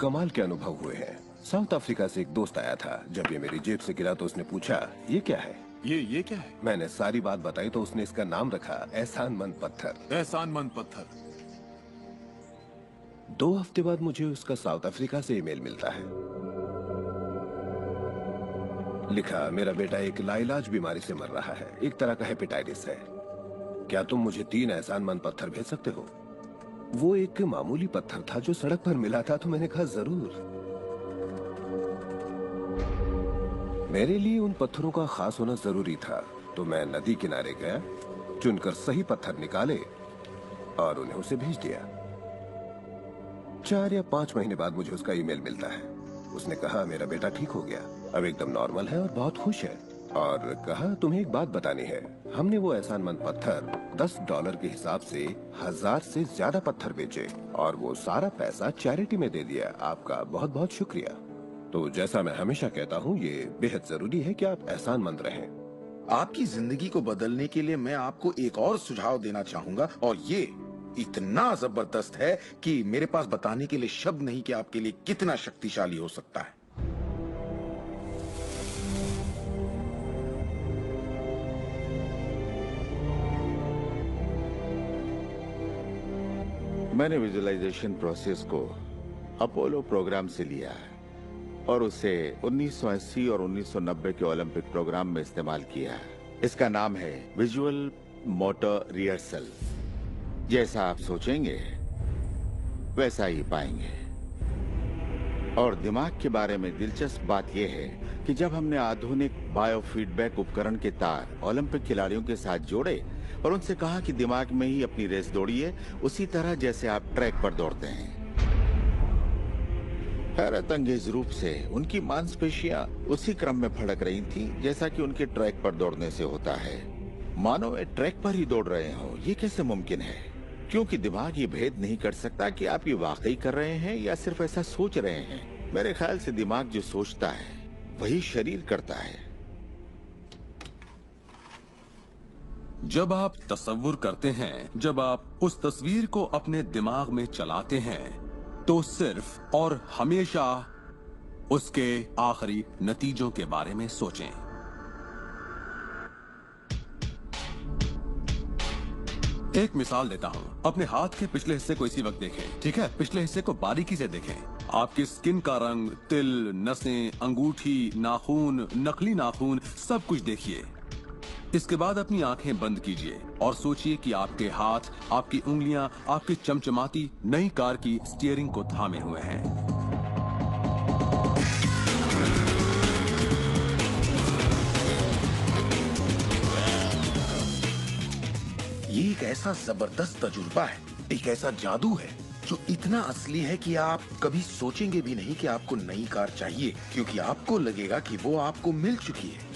कमाल के अनुभव हुए हैं। साउथ अफ्रीका से एक दोस्त आया था। जब ये मेरी जेब से गिरा तो उसने पूछा, ये क्या है? ये क्या है? मैंने सारी बात बताई तो उसने इसका नाम रखा एहसानमंद पत्थर। एहसानमंद पत्थर। 2 हफ्ते बाद मुझे उसका साउथ अफ्रीका से ईमेल मिलता है। लिखा, मेरा बेटा एक लाइलाज बीमारी से मर रहा है, एक तरह का हेपेटाइटिस है। क्या तुम मुझे 3 एहसानमंद पत्थर भेज सकते हो? वो एक मामूली पत्थर था जो सड़क पर मिला था, तो मैंने कहा जरूर। मेरे लिए उन पत्थरों का खास होना जरूरी था, तो मैं नदी किनारे गया, चुनकर सही पत्थर निकाले और उन्हें उसे भेज दिया। 4 या 5 महीने बाद मुझे उसका ईमेल मिलता है। उसने कहा, मेरा बेटा ठीक हो गया, अब एकदम नॉर्मल है और बहुत खुश है, और कहा तुम्हें एक बात बतानी है। हमने वो एहसानमंद पत्थर $10 के हिसाब से 1000 से ज्यादा पत्थर बेचे और वो सारा पैसा चैरिटी में दे दिया। आपका बहुत बहुत शुक्रिया। तो जैसा मैं हमेशा कहता हूँ, ये बेहद जरूरी है कि आप एहसानमंद रहें। आपकी जिंदगी को बदलने के लिए मैं आपको एक और सुझाव देना चाहूंगा, और ये इतना जबरदस्त है कि मेरे पास बताने के लिए शब्द नहीं कि आपके लिए कितना शक्तिशाली हो सकता है। मैंने विजुअलाइजेशन प्रोसेस को अपोलो प्रोग्राम से लिया है और उसे 1980 और 1990 के ओलंपिक प्रोग्राम में इस्तेमाल किया है। इसका नाम है विजुअल मोटर रिहर्सल। जैसा आप सोचेंगे वैसा ही पाएंगे। और दिमाग के बारे में दिलचस्प बात यह है कि जब हमने आधुनिक बायोफीडबैक उपकरण के तार ओलंपिक खिलाड़ियों के साथ जोड़े और उनसे कहा कि दिमाग में ही अपनी रेस दौड़िए, उसी तरह जैसे आप ट्रैक पर दौड़ते हैं। हैरत अंगेज रूप से उनकी मांसपेशियां उसी क्रम में फड़क रही थी जैसा कि उनके ट्रैक पर दौड़ने से होता है। मानो वे ट्रैक पर ही दौड़ रहे हो। ये कैसे मुमकिन है? क्योंकि दिमाग ये भेद नहीं कर सकता कि आप ये वाकई कर रहे हैं या सिर्फ ऐसा सोच रहे हैं। मेरे ख्याल से दिमाग जो सोचता है वही शरीर करता है। जब आप तसव्वुर करते हैं, जब आप उस तस्वीर को अपने दिमाग में चलाते हैं, तो सिर्फ और हमेशा उसके आखिरी नतीजों के बारे में सोचें। एक मिसाल देता हूं। अपने हाथ के पिछले हिस्से को इसी वक्त देखें, ठीक है? पिछले हिस्से को बारीकी से देखें। आपकी स्किन का रंग, तिल, नसें, अंगूठी, नाखून, नकली नाखून, सब कुछ देखिए। इसके बाद अपनी आंखें बंद कीजिए और सोचिए कि आपके हाथ, आपकी उंगलियां, आपकी चमचमाती नई कार की स्टीयरिंग को थामे हुए हैं। ये एक ऐसा जबरदस्त तजुर्बा है, एक ऐसा जादू है जो इतना असली है कि आप कभी सोचेंगे भी नहीं कि आपको नई कार चाहिए, क्योंकि आपको लगेगा कि वो आपको मिल चुकी है।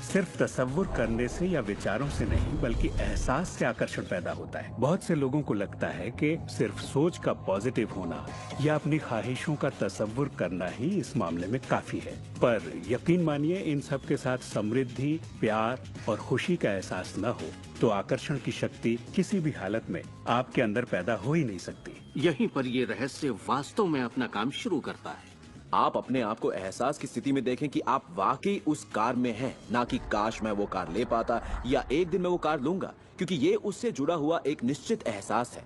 सिर्फ तसव्वुर करने से या विचारों से नहीं, बल्कि एहसास से आकर्षण पैदा होता है। बहुत से लोगों को लगता है कि सिर्फ सोच का पॉजिटिव होना या अपनी ख्वाहिशों का तसव्वुर करना ही इस मामले में काफी है, पर यकीन मानिए इन सब के साथ समृद्धि, प्यार और खुशी का एहसास न हो तो आकर्षण की शक्ति किसी भी हालत में आपके अंदर पैदा हो ही नहीं सकती। यहीं पर ये रहस्य वास्तव में अपना काम शुरू करता है। आप अपने आप को एहसास की स्थिति में देखें कि आप वाकई उस कार में हैं, ना कि काश मैं वो कार ले पाता या एक दिन मैं वो कार लूंगा, क्योंकि ये उससे जुड़ा हुआ एक निश्चित एहसास है।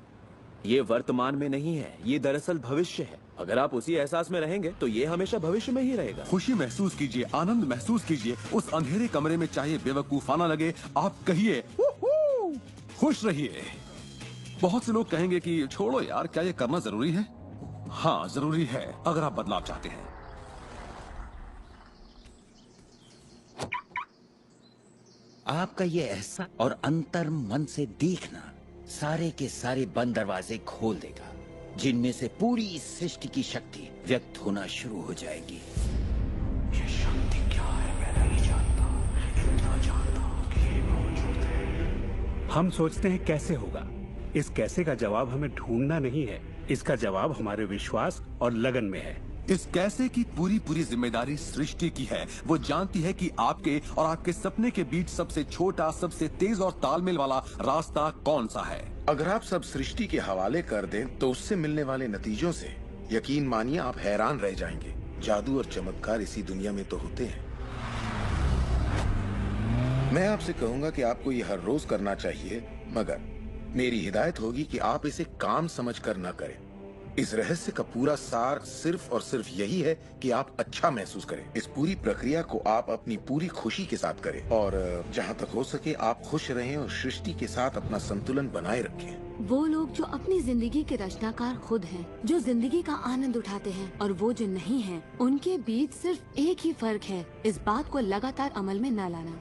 ये वर्तमान में नहीं है, ये दरअसल भविष्य है। अगर आप उसी एहसास में रहेंगे तो ये हमेशा भविष्य में ही रहेगा। खुशी महसूस कीजिए, आनंद महसूस कीजिए। उस अंधेरे कमरे में चाहे बेवकूफाना लगे, आप कहिए खुश रहिए। बहुत से लोग कहेंगे कि छोड़ो यार, क्या ये करना जरूरी है? हाँ, जरूरी है अगर आप बदलाव चाहते हैं। आपका ये एहसास और अंतर मन से देखना सारे के सारे बंद दरवाजे खोल देगा, जिनमें से पूरी इस सृष्टि की शक्ति व्यक्त होना शुरू हो जाएगी। ये शक्ति क्या है मैं नहीं जानता, इतना जानता कि ये मौजूद है। हम सोचते हैं कैसे होगा। इस कैसे का जवाब हमें ढूंढना नहीं है, इसका जवाब हमारे विश्वास और लगन में है। इस कैसे की पूरी जिम्मेदारी सृष्टि की है। वो जानती है कि आपके और आपके सपने के बीच सबसे छोटा, सबसे तेज और तालमेल वाला रास्ता कौन सा है। अगर आप सब सृष्टि के हवाले कर दें तो उससे मिलने वाले नतीजों से यकीन मानिए आप हैरान रह जाएंगे। जादू और चमत्कार इसी दुनिया में तो होते हैं। मैं आपसे कहूंगा कि आपको ये हर रोज करना चाहिए, मगर मेरी हिदायत होगी कि आप इसे काम समझकर न करें। इस रहस्य का पूरा सार सिर्फ और सिर्फ यही है कि आप अच्छा महसूस करें। इस पूरी प्रक्रिया को आप अपनी पूरी खुशी के साथ करें और जहाँ तक हो सके आप खुश रहें और सृष्टि के साथ अपना संतुलन बनाए रखें। वो लोग जो अपनी जिंदगी के रचनाकार खुद हैं, जो जिंदगी का आनंद उठाते हैं, और वो जो नहीं हैं, उनके बीच सिर्फ एक ही फर्क है, इस बात को लगातार अमल में न लाना।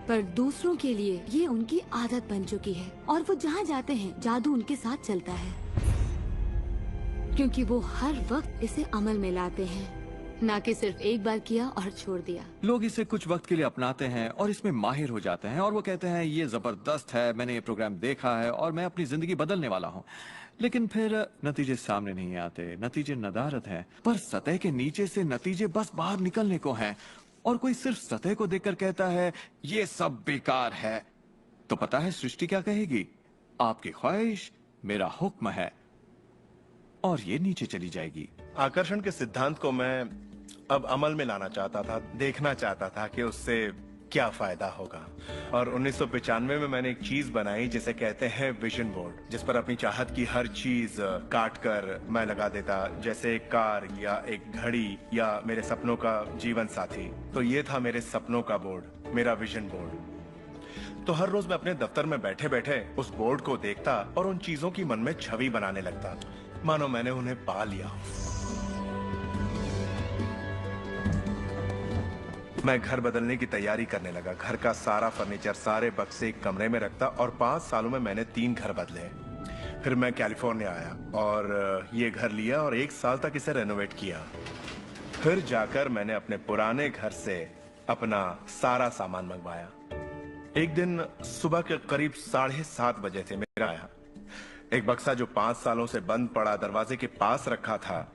पर दूसरों के लिए ये उनकी आदत बन चुकी है और वो जहाँ जाते हैं जादू उनके साथ चलता है, क्योंकि वो हर वक्त इसे अमल में लाते हैं, ना कि सिर्फ एक बार किया और छोड़ दिया। लोग इसे कुछ वक्त के लिए अपनाते हैं और इसमें माहिर हो जाते हैं और वो कहते हैं ये जबरदस्त है, मैंने ये प्रोग्राम देखा है और मैं अपनी जिंदगी बदलने वाला हूँ। लेकिन फिर नतीजे सामने नहीं आते, नतीजे नदारद हैं। पर सतह के नीचे से नतीजे बस बाहर निकलने को हैं और कोई सिर्फ सतह को देखकर कहता है ये सब बेकार है। तो पता है सृष्टि क्या कहेगी? आपकी ख्वाहिश मेरा हुक्म है, और ये नीचे चली जाएगी। आकर्षण के सिद्धांत को मैं अब अमल में लाना चाहता था, देखना चाहता था कि उससे क्या फायदा होगा। और 1995 में मैंने एक चीज बनाई जिसे कहते हैं विजन बोर्ड, जिस पर अपनी चाहत की हर चीज काट कर मैं लगा देता, जैसे एक कार या एक घड़ी या मेरे सपनों का जीवन साथी। तो ये था मेरे सपनों का बोर्ड, मेरा विजन बोर्ड। तो हर रोज मैं अपने दफ्तर में बैठे बैठे उस बोर्ड को देखता और उन चीजों की मन में छवि बनाने लगता, मानो मैंने उन्हें पा लिया। मैं घर बदलने की तैयारी करने लगा। घर का सारा फर्नीचर, सारे बक्से एक कमरे में रखता और 5 सालों में मैंने 3 घर बदले। फिर मैं कैलिफोर्निया आया और ये घर लिया और 1 साल तक इसे रेनोवेट किया। फिर जाकर मैंने अपने पुराने घर से अपना सारा सामान मंगवाया। एक दिन सुबह के करीब 7:30 बजे थे, मेरा आया एक बक्सा जो 5 सालों से बंद पड़ा दरवाजे के पास रखा था।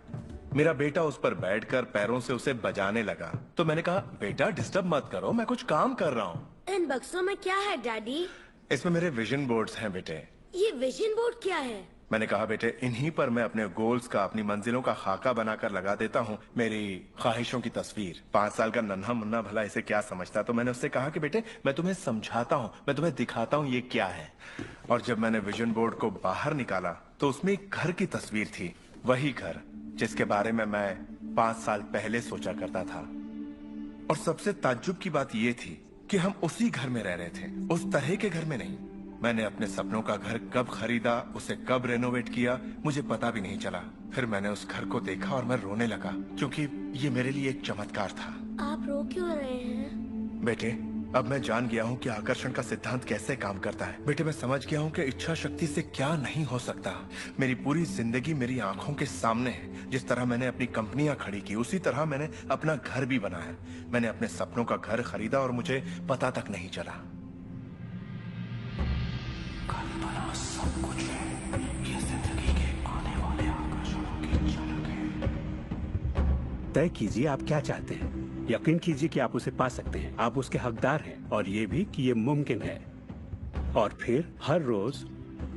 मेरा बेटा उस पर बैठकर पैरों से उसे बजाने लगा। तो मैंने कहा, बेटा डिस्टर्ब मत करो, मैं कुछ काम कर रहा हूँ। इन बक्सों में क्या है डैडी? इसमें मेरे विजन बोर्ड्स हैं बेटे। ये विजन बोर्ड क्या है? मैंने कहा, बेटे इन्हीं पर मैं अपने गोल्स का, अपनी मंजिलों का खाका बनाकर लगा देता हूँ, मेरी ख्वाहिशों की तस्वीर। 5 साल का नन्हा मुन्ना भला इसे क्या समझता। तो मैंने उससे कहा कि बेटे मैं तुम्हें समझाता हूँ, मैं तुम्हें दिखाता हूँ ये क्या है। और जब मैंने विजन बोर्ड को बाहर निकाला तो उसमें एक घर की तस्वीर थी, वही घर जिसके बारे में मैं 5 साल पहले सोचा करता था। और सबसे ताज्जुब की बात ये थी कि हम उसी घर में रह रहे थे, उस तरह के घर में नहीं। मैंने अपने सपनों का घर कब खरीदा, उसे कब रेनोवेट किया, मुझे पता भी नहीं चला। फिर मैंने उस घर को देखा और मैं रोने लगा, क्योंकि ये मेरे लिए एक चमत्कार था। आप रो क्यों रहे हैं? बेटे अब मैं जान गया हूँ कि आकर्षण का सिद्धांत कैसे काम करता है। बेटे मैं समझ गया हूँ कि इच्छा शक्ति से क्या नहीं हो सकता। मेरी पूरी जिंदगी मेरी आंखों के सामने है। जिस तरह मैंने अपनी कंपनियां खड़ी की, उसी तरह मैंने अपना घर भी बनाया। मैंने अपने सपनों का घर खरीदा और मुझे पता तक नहीं चला। कल्पना सब कुछ है, ये जिंदगी के आने वाले आकर्षणों की झलक है। तय कीजिए आप क्या चाहते हैं। यकीन कीजिए कि आप उसे पा सकते हैं, आप उसके हकदार हैं, और ये भी कि ये मुमकिन है। और फिर हर रोज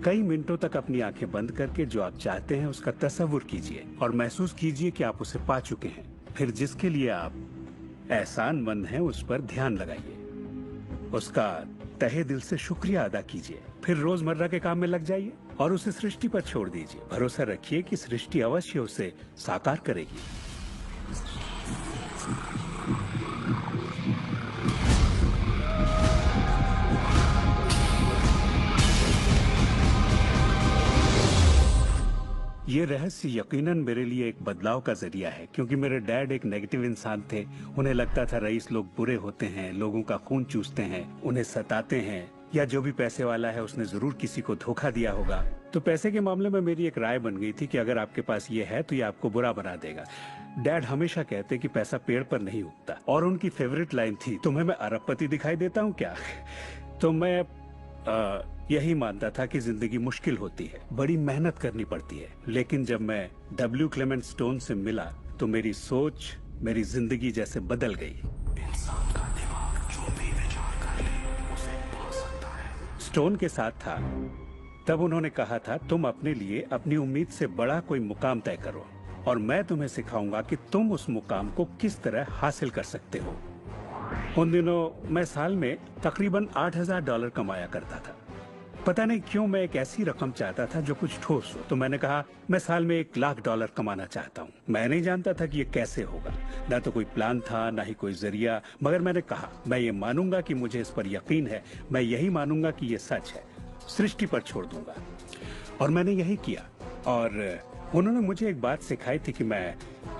कई मिनटों तक अपनी आंखें बंद करके जो आप चाहते हैं उसका तस्वुर कीजिए और महसूस कीजिए कि आप उसे पा चुके हैं। फिर जिसके लिए आप एहसानमंद हैं उस पर ध्यान लगाइए, उसका तहे दिल से शुक्रिया अदा कीजिए, फिर रोजमर्रा के काम में लग जाइए और उसे सृष्टि पर छोड़ दीजिए। भरोसा रखिए कि सृष्टि अवश्य उसे साकार करेगी। ये रहस्य यकीनन मेरे लिए एक बदलाव का जरिया है, क्योंकि मेरे डैड एक नेगेटिव इंसान थे। उन्हें लगता था रईस लोग बुरे होते हैं, लोगों का खून चूसते हैं, उन्हें सताते हैं, या जो भी पैसे वाला है उसने जरूर किसी को धोखा दिया होगा। तो पैसे के मामले में मेरी एक राय बन गई थी कि अगर आपके पास ये है तो ये आपको बुरा बना देगा। डैड हमेशा कहते कि पैसा पेड़ पर नहीं उगता, और उनकी फेवरेट लाइन थी, तुम्हें मैं अरबपति दिखाई देता हूँ क्या? तो मैं यही मानता था कि जिंदगी मुश्किल होती है, बड़ी मेहनत करनी पड़ती है। लेकिन जब मैं डब्ल्यू क्लेमेंट स्टोन से मिला तो मेरी सोच, मेरी जिंदगी जैसे बदल गई। इंसान का दिमाग जो भी विचार कर ले उसे पा सकता है। स्टोन के साथ था तब उन्होंने कहा था, तुम अपने लिए अपनी उम्मीद से बड़ा कोई मुकाम तय करो और मैं तुम्हें सिखाऊंगा कि तुम उस मुकाम को किस तरह हासिल कर सकते हो। उन दिनों मैं साल में तकरीबन $8,000 कमाया करता था। पता नहीं क्यों मैं एक ऐसी रकम चाहता था जो कुछ ठोस हो। तो मैंने कहा मैं साल में $1,00,000 कमाना चाहता हूँ। मैं नहीं जानता था कि ये कैसे होगा, ना तो कोई प्लान था ना ही कोई जरिया, मगर मैंने कहा मैं ये मानूंगा कि मुझे इस पर यकीन है, मैं यही मानूंगा कि ये सच है, सृष्टि पर छोड़ दूंगा। और मैंने यही किया। और उन्होंने मुझे एक बात सिखाई थी कि मैं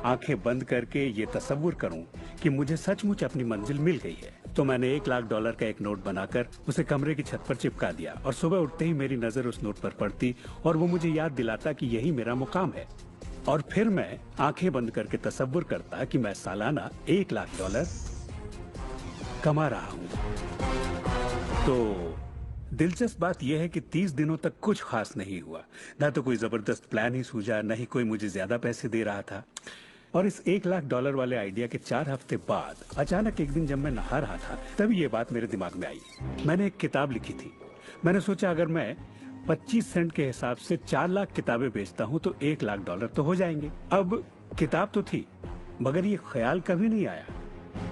आंखें बंद करके ये तसव्वुर करूं कि मुझे सचमुच अपनी मंजिल मिल गई है। तो मैंने $1,00,000 का एक नोट बनाकर उसे कमरे की छत पर चिपका दिया और सुबह उठते ही मेरी नजर उस नोट पर पड़ती और वो मुझे याद दिलाता कि यही मेरा मुकाम है। और फिर मैं आंखें बंद करके तसव्वुर करता कि मैं सालाना $1,00,000 कमा रहा हूँ। तो दिलचस्प बात यह है कि 30 दिनों तक कुछ खास नहीं हुआ। ना तो कोई जबरदस्त प्लान ही सूझा, न ही कोई मुझे ज्यादा पैसे दे रहा था। और इस $1,00,000 वाले आइडिया के 4 हफ्ते बाद अचानक एक दिन जब मैं नहा रहा था तभी ये बात मेरे दिमाग में आई। मैंने एक किताब लिखी थी। मैंने सोचा अगर मैं 25 सेंट के हिसाब से 4 लाख किताबें बेचता हूँ तो $1,00,000 तो हो जाएंगे। अब किताब तो थी मगर ये ख्याल कभी नहीं आया।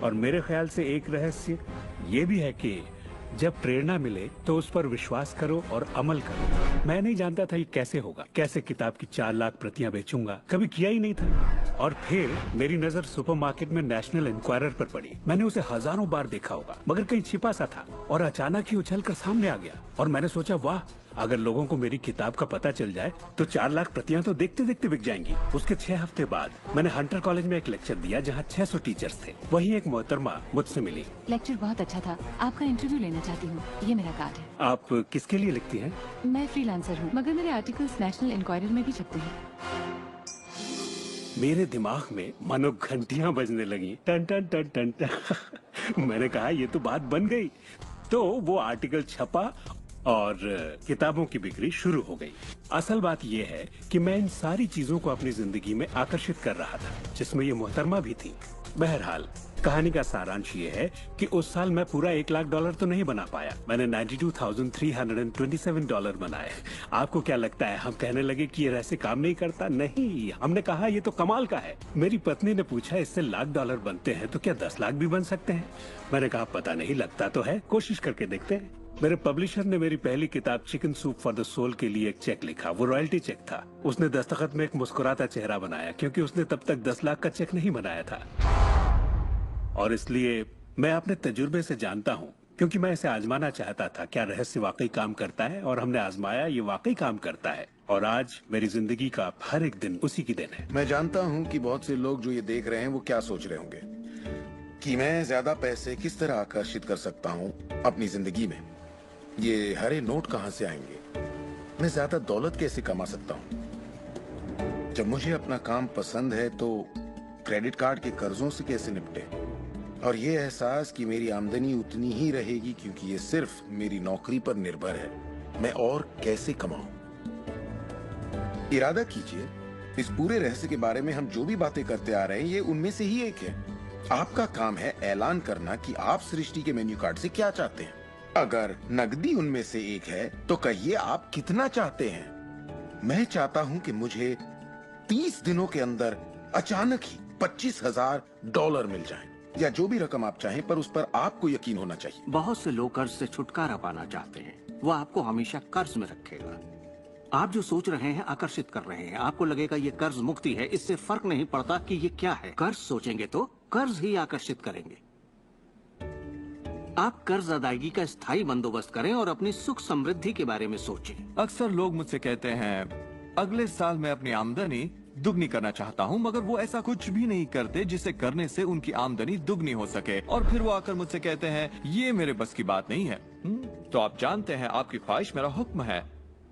और मेरे ख्याल से एक रहस्य ये भी है कि जब प्रेरणा मिले तो उस पर विश्वास करो और अमल करो। मैं नहीं जानता था ये कैसे होगा, कैसे किताब की 4 लाख प्रतियां बेचूंगा, कभी किया ही नहीं था। और फिर मेरी नजर सुपरमार्केट में नेशनल इंक्वायरर पर पड़ी। मैंने उसे हजारों बार देखा होगा मगर कहीं छिपा सा था और अचानक ही उछलकर सामने आ गया। और मैंने सोचा वाह, अगर लोगों को मेरी किताब का पता चल जाए तो 4 लाख प्रतियां तो देखते देखते बिक जाएंगी। उसके 6 हफ्ते बाद मैंने हंटर कॉलेज में एक लेक्चर दिया जहां 600 टीचर्स थे। वहीं एक मोहतरमा मुझसे मिली। लेक्चर बहुत अच्छा था, आपका इंटरव्यू लेना चाहती हूँ, ये मेरा कार्ड है। आप किसके लिए लिखती हैं? मैं फ्रीलांसर हूँ मगर मेरे आर्टिकल्स नेशनल इंक्वायरर में भी छपते हैं। मेरे दिमाग में मानो घंटियां बजने लगी, टन टन टन टन टन। मैंने कहा ये तो बात बन गई। तो वो आर्टिकल छपा और किताबों की बिक्री शुरू हो गई। असल बात यह है कि मैं इन सारी चीजों को अपनी जिंदगी में आकर्षित कर रहा था जिसमें ये मोहतरमा भी थी। बहरहाल कहानी का सारांश ये है कि उस साल मैं पूरा $1,00,000 तो नहीं बना पाया। मैंने $92,327 बनाए। आपको क्या लगता है हम कहने लगे कि ये रहस्य काम नहीं करता? नहीं, हमने कहा ये तो कमाल का है। मेरी पत्नी ने पूछा इससे $1,00,000 बनते हैं तो क्या 10 लाख भी बन सकते हैं? मैंने कहा पता नहीं, लगता तो है, कोशिश करके देखते हैं। मेरे पब्लिशर ने मेरी पहली किताब chicken soup for the soul के लिए एक चेक लिखा। वो रॉयल्टी चेक था। उसने दस्तखत में एक मुस्कुराता चेहरा बनाया क्योंकि उसने तब तक 10 लाख का चेक नहीं बनाया था। और इसलिए मैं अपने तजुर्बे से जानता हूँ, क्योंकि मैं इसे आजमाना चाहता था क्या रहस्य वाकई काम करता है, और हमने आजमाया, ये वाकई काम करता है। और आज मेरी जिंदगी का हर एक दिन उसी की दिन है। मैं जानता हूँ कि बहुत से लोग जो ये देख रहे हैं वो क्या सोच रहे होंगे कि मैं ज्यादा पैसे किस तरह आकर्षित कर सकता हूँ अपनी जिंदगी में। ये हरे नोट कहाँ से आएंगे, मैं ज्यादा दौलत कैसे कमा सकता हूँ। जब मुझे अपना काम पसंद है तो क्रेडिट कार्ड के कर्जों से कैसे निपटे, और ये एहसास कि मेरी आमदनी उतनी ही रहेगी क्योंकि ये सिर्फ मेरी नौकरी पर निर्भर है, मैं और कैसे कमाऊं। इरादा कीजिए इस पूरे रहस्य के बारे में हम जो भी बातें करते आ रहे हैं ये उनमें से ही एक है। आपका काम है ऐलान करना कि आप सृष्टि के मेन्यू कार्ड से क्या चाहते हैं। अगर नकदी उनमें से एक है तो कहिए आप कितना चाहते हैं। मैं चाहता हूं कि मुझे 30 दिनों के अंदर अचानक ही $25,000 मिल जाएं। या जो भी रकम आप चाहें, पर उस पर आपको यकीन होना चाहिए। बहुत से लोग कर्ज से छुटकारा पाना चाहते हैं, वो आपको हमेशा कर्ज में रखेगा। आप जो सोच रहे हैं आकर्षित कर रहे हैं। आपको लगेगा ये कर्ज मुक्ति है, इससे फर्क नहीं पड़ता कि ये क्या है। कर्ज सोचेंगे तो कर्ज ही आकर्षित करेंगे। आप कर्ज अदायगी का स्थायी बंदोबस्त करें और अपनी सुख समृद्धि के बारे में सोचें। अक्सर लोग मुझसे कहते हैं अगले साल मैं अपनी आमदनी दुगनी करना चाहता हूं, मगर वो ऐसा कुछ भी नहीं करते जिसे करने से उनकी आमदनी दुगनी हो सके। और फिर वो आकर मुझसे कहते हैं ये मेरे बस की बात नहीं है। तो आप जानते हैं आपकी ख्वाहिश मेरा हुक्म है।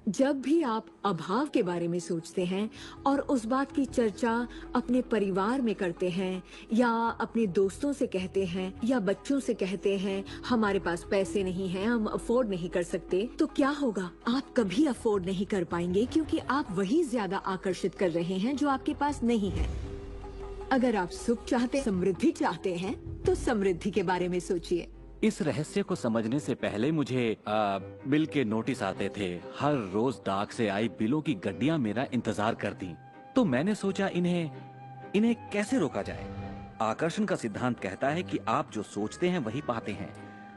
जब भी आप अभाव के बारे में सोचते हैं और उस बात की चर्चा अपने परिवार में करते हैं या अपने दोस्तों से कहते हैं या बच्चों से कहते हैं हमारे पास पैसे नहीं हैं, हम अफोर्ड नहीं कर सकते, तो क्या होगा? आप कभी अफोर्ड नहीं कर पाएंगे, क्योंकि आप वही ज्यादा आकर्षित कर रहे हैं जो आपके पास नहीं है। अगर आप सुख चाहते, समृद्धि चाहते हैं, तो समृद्धि के बारे में सोचिए। इस रहस्य को समझने से पहले मुझे बिल के नोटिस आते थे। हर रोज डाक से आई बिलों की गड्डियां मेरा इंतजार करती। तो मैंने सोचा इन्हें कैसे रोका जाए। आकर्षण का सिद्धांत कहता है कि आप जो सोचते हैं वही पाते हैं।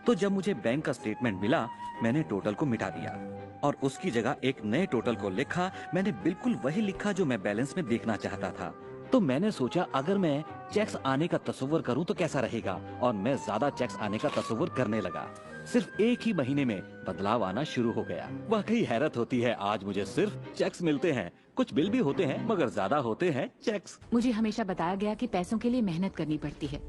तो जब मुझे बैंक का स्टेटमेंट मिला, मैंने टोटल को मिटा दिया और उसकी जगह एक नए टोटल को लिखा। मैंने बिल्कुल वही लिखा जो मैं बैलेंस में देखना चाहता था। तो मैंने सोचा अगर मैं चेक्स आने का तस्वीर करूं तो कैसा रहेगा, और मैं ज्यादा चेक्स आने का तस्वीर करने लगा। सिर्फ एक ही महीने में बदलाव आना शुरू हो गया। वाकई हैरत होती है, आज मुझे सिर्फ चेक्स मिलते हैं। कुछ बिल भी होते हैं मगर ज्यादा होते हैं चेक्स। मुझे हमेशा बताया गया कि पैसों के लिए मेहनत करनी पड़ती है,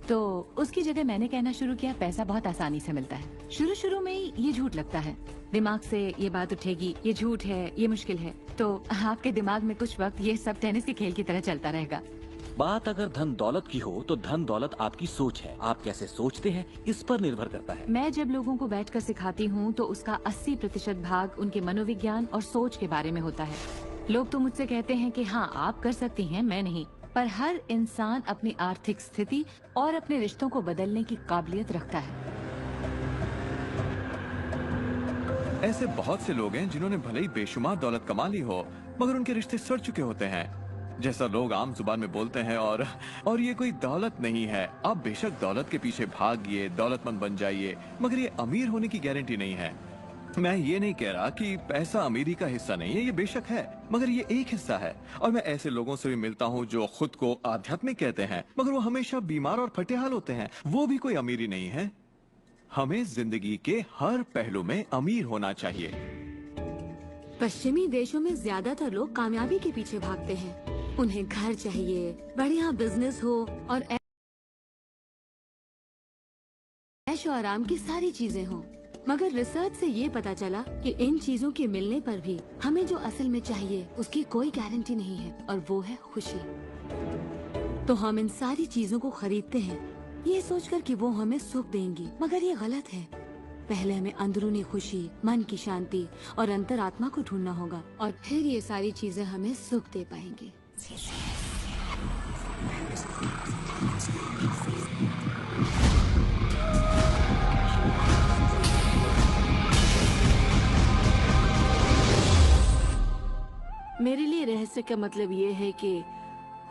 तो उसकी जगह मैंने कहना शुरू किया पैसा बहुत आसानी से मिलता है। शुरू में ही ये झूठ लगता है, दिमाग से ये बात उठेगी ये झूठ है, ये मुश्किल है, तो आपके दिमाग में कुछ वक्त ये सब टेनिस के खेल की तरह चलता रहेगा। बात अगर धन दौलत की हो तो धन दौलत आपकी सोच है। आप कैसे सोचते हैं इस पर निर्भर करता है। मैं जब लोगों को बैठकर सिखाती हूँ तो उसका 80% भाग उनके मनोविज्ञान और सोच के बारे में होता है। लोग तो मुझसे कहते हैं कि हाँ आप कर सकती हैं, मैं नहीं। पर हर इंसान अपनी आर्थिक स्थिति और अपने रिश्तों को बदलने की काबिलियत रखता है। ऐसे बहुत से लोग हैं जिन्होंने भले ही बेशुमार दौलत कमा ली हो, मगर उनके रिश्ते सड़ चुके होते हैं, जैसा लोग आम जुबान में बोलते हैं। और ये कोई दौलत नहीं है। आप बेशक दौलत के पीछे भागिए, दौलतमंद बन जाइए, मगर ये अमीर होने की गारंटी नहीं है। मैं ये नहीं कह रहा कि पैसा अमीरी का हिस्सा नहीं है, ये बेशक है, मगर ये एक हिस्सा है। और मैं ऐसे लोगों से भी मिलता हूँ जो खुद को आध्यात्मिक कहते हैं, मगर वो हमेशा बीमार और फटेहाल होते हैं। वो भी कोई अमीरी नहीं है। हमें जिंदगी के हर पहलू में अमीर होना चाहिए। पश्चिमी देशों में ज्यादातर लोग कामयाबी के पीछे भागते हैं। उन्हें घर चाहिए, बढ़िया बिजनेस हो और ऐशो आराम की सारी चीजें हो। मगर रिसर्च से ये पता चला कि इन चीजों के मिलने पर भी हमें जो असल में चाहिए उसकी कोई गारंटी नहीं है, और वो है खुशी। तो हम इन सारी चीजों को खरीदते हैं ये सोचकर कि वो हमें सुख देंगी, मगर ये गलत है। पहले हमें अंदरूनी खुशी, मन की शांति और अंतरात्मा को ढूंढना होगा, और फिर ये सारी चीजें हमें सुख दे पाएंगी। मेरे लिए रहस्य का मतलब ये है कि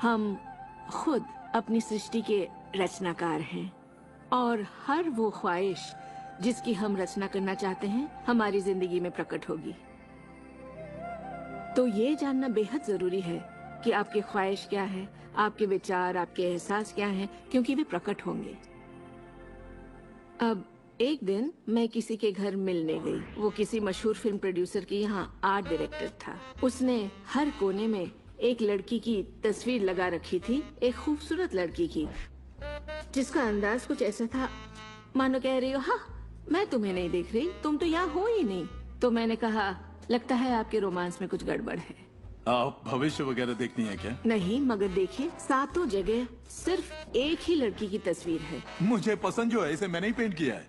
हम खुद अपनी सृष्टि के रचनाकार हैं, और हर वो ख्वाहिश जिसकी हम रचना करना चाहते हैं हमारी जिंदगी में प्रकट होगी। तो ये जानना बेहद जरूरी है कि आपकी ख्वाहिश क्या है, आपके विचार, आपके एहसास क्या हैं, क्योंकि वे प्रकट होंगे। अब एक दिन मैं किसी के घर मिलने गई। वो किसी मशहूर फिल्म प्रोड्यूसर के यहाँ आर्ट डायरेक्टर था। उसने हर कोने में एक लड़की की तस्वीर लगा रखी थी, एक खूबसूरत लड़की की, जिसका अंदाज कुछ ऐसा था मानो कह रही हो हाँ मैं तुम्हें नहीं देख रही, तुम तो यहाँ हो ही नहीं। तो मैंने कहा लगता है आपके रोमांस में कुछ गड़बड़ है। आप भविष्य वगैरह देखती हैं क्या? नहीं, मगर देखिए सातों जगह सिर्फ एक ही लड़की की तस्वीर है। मुझे पसंद जो है इसे मैंने ही पेंट किया है।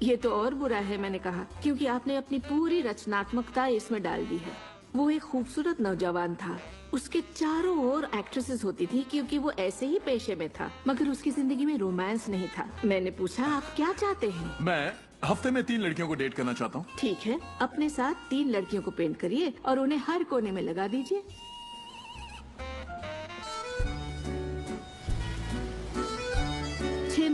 ये तो और बुरा है, मैंने कहा, क्योंकि आपने अपनी पूरी रचनात्मकता इसमें डाल दी है। वो एक खूबसूरत नौजवान था, उसके चारों ओर एक्ट्रेसेस होती थी क्योंकि वो ऐसे ही पेशे में था, मगर उसकी जिंदगी में रोमांस नहीं था। मैंने पूछा आप क्या चाहते हैं? मैं हफ्ते में 3 लड़कियों को डेट करना चाहता हूँ। ठीक है, अपने साथ 3 लड़कियों को पेंट करिए और उन्हें हर कोने में लगा दीजिए।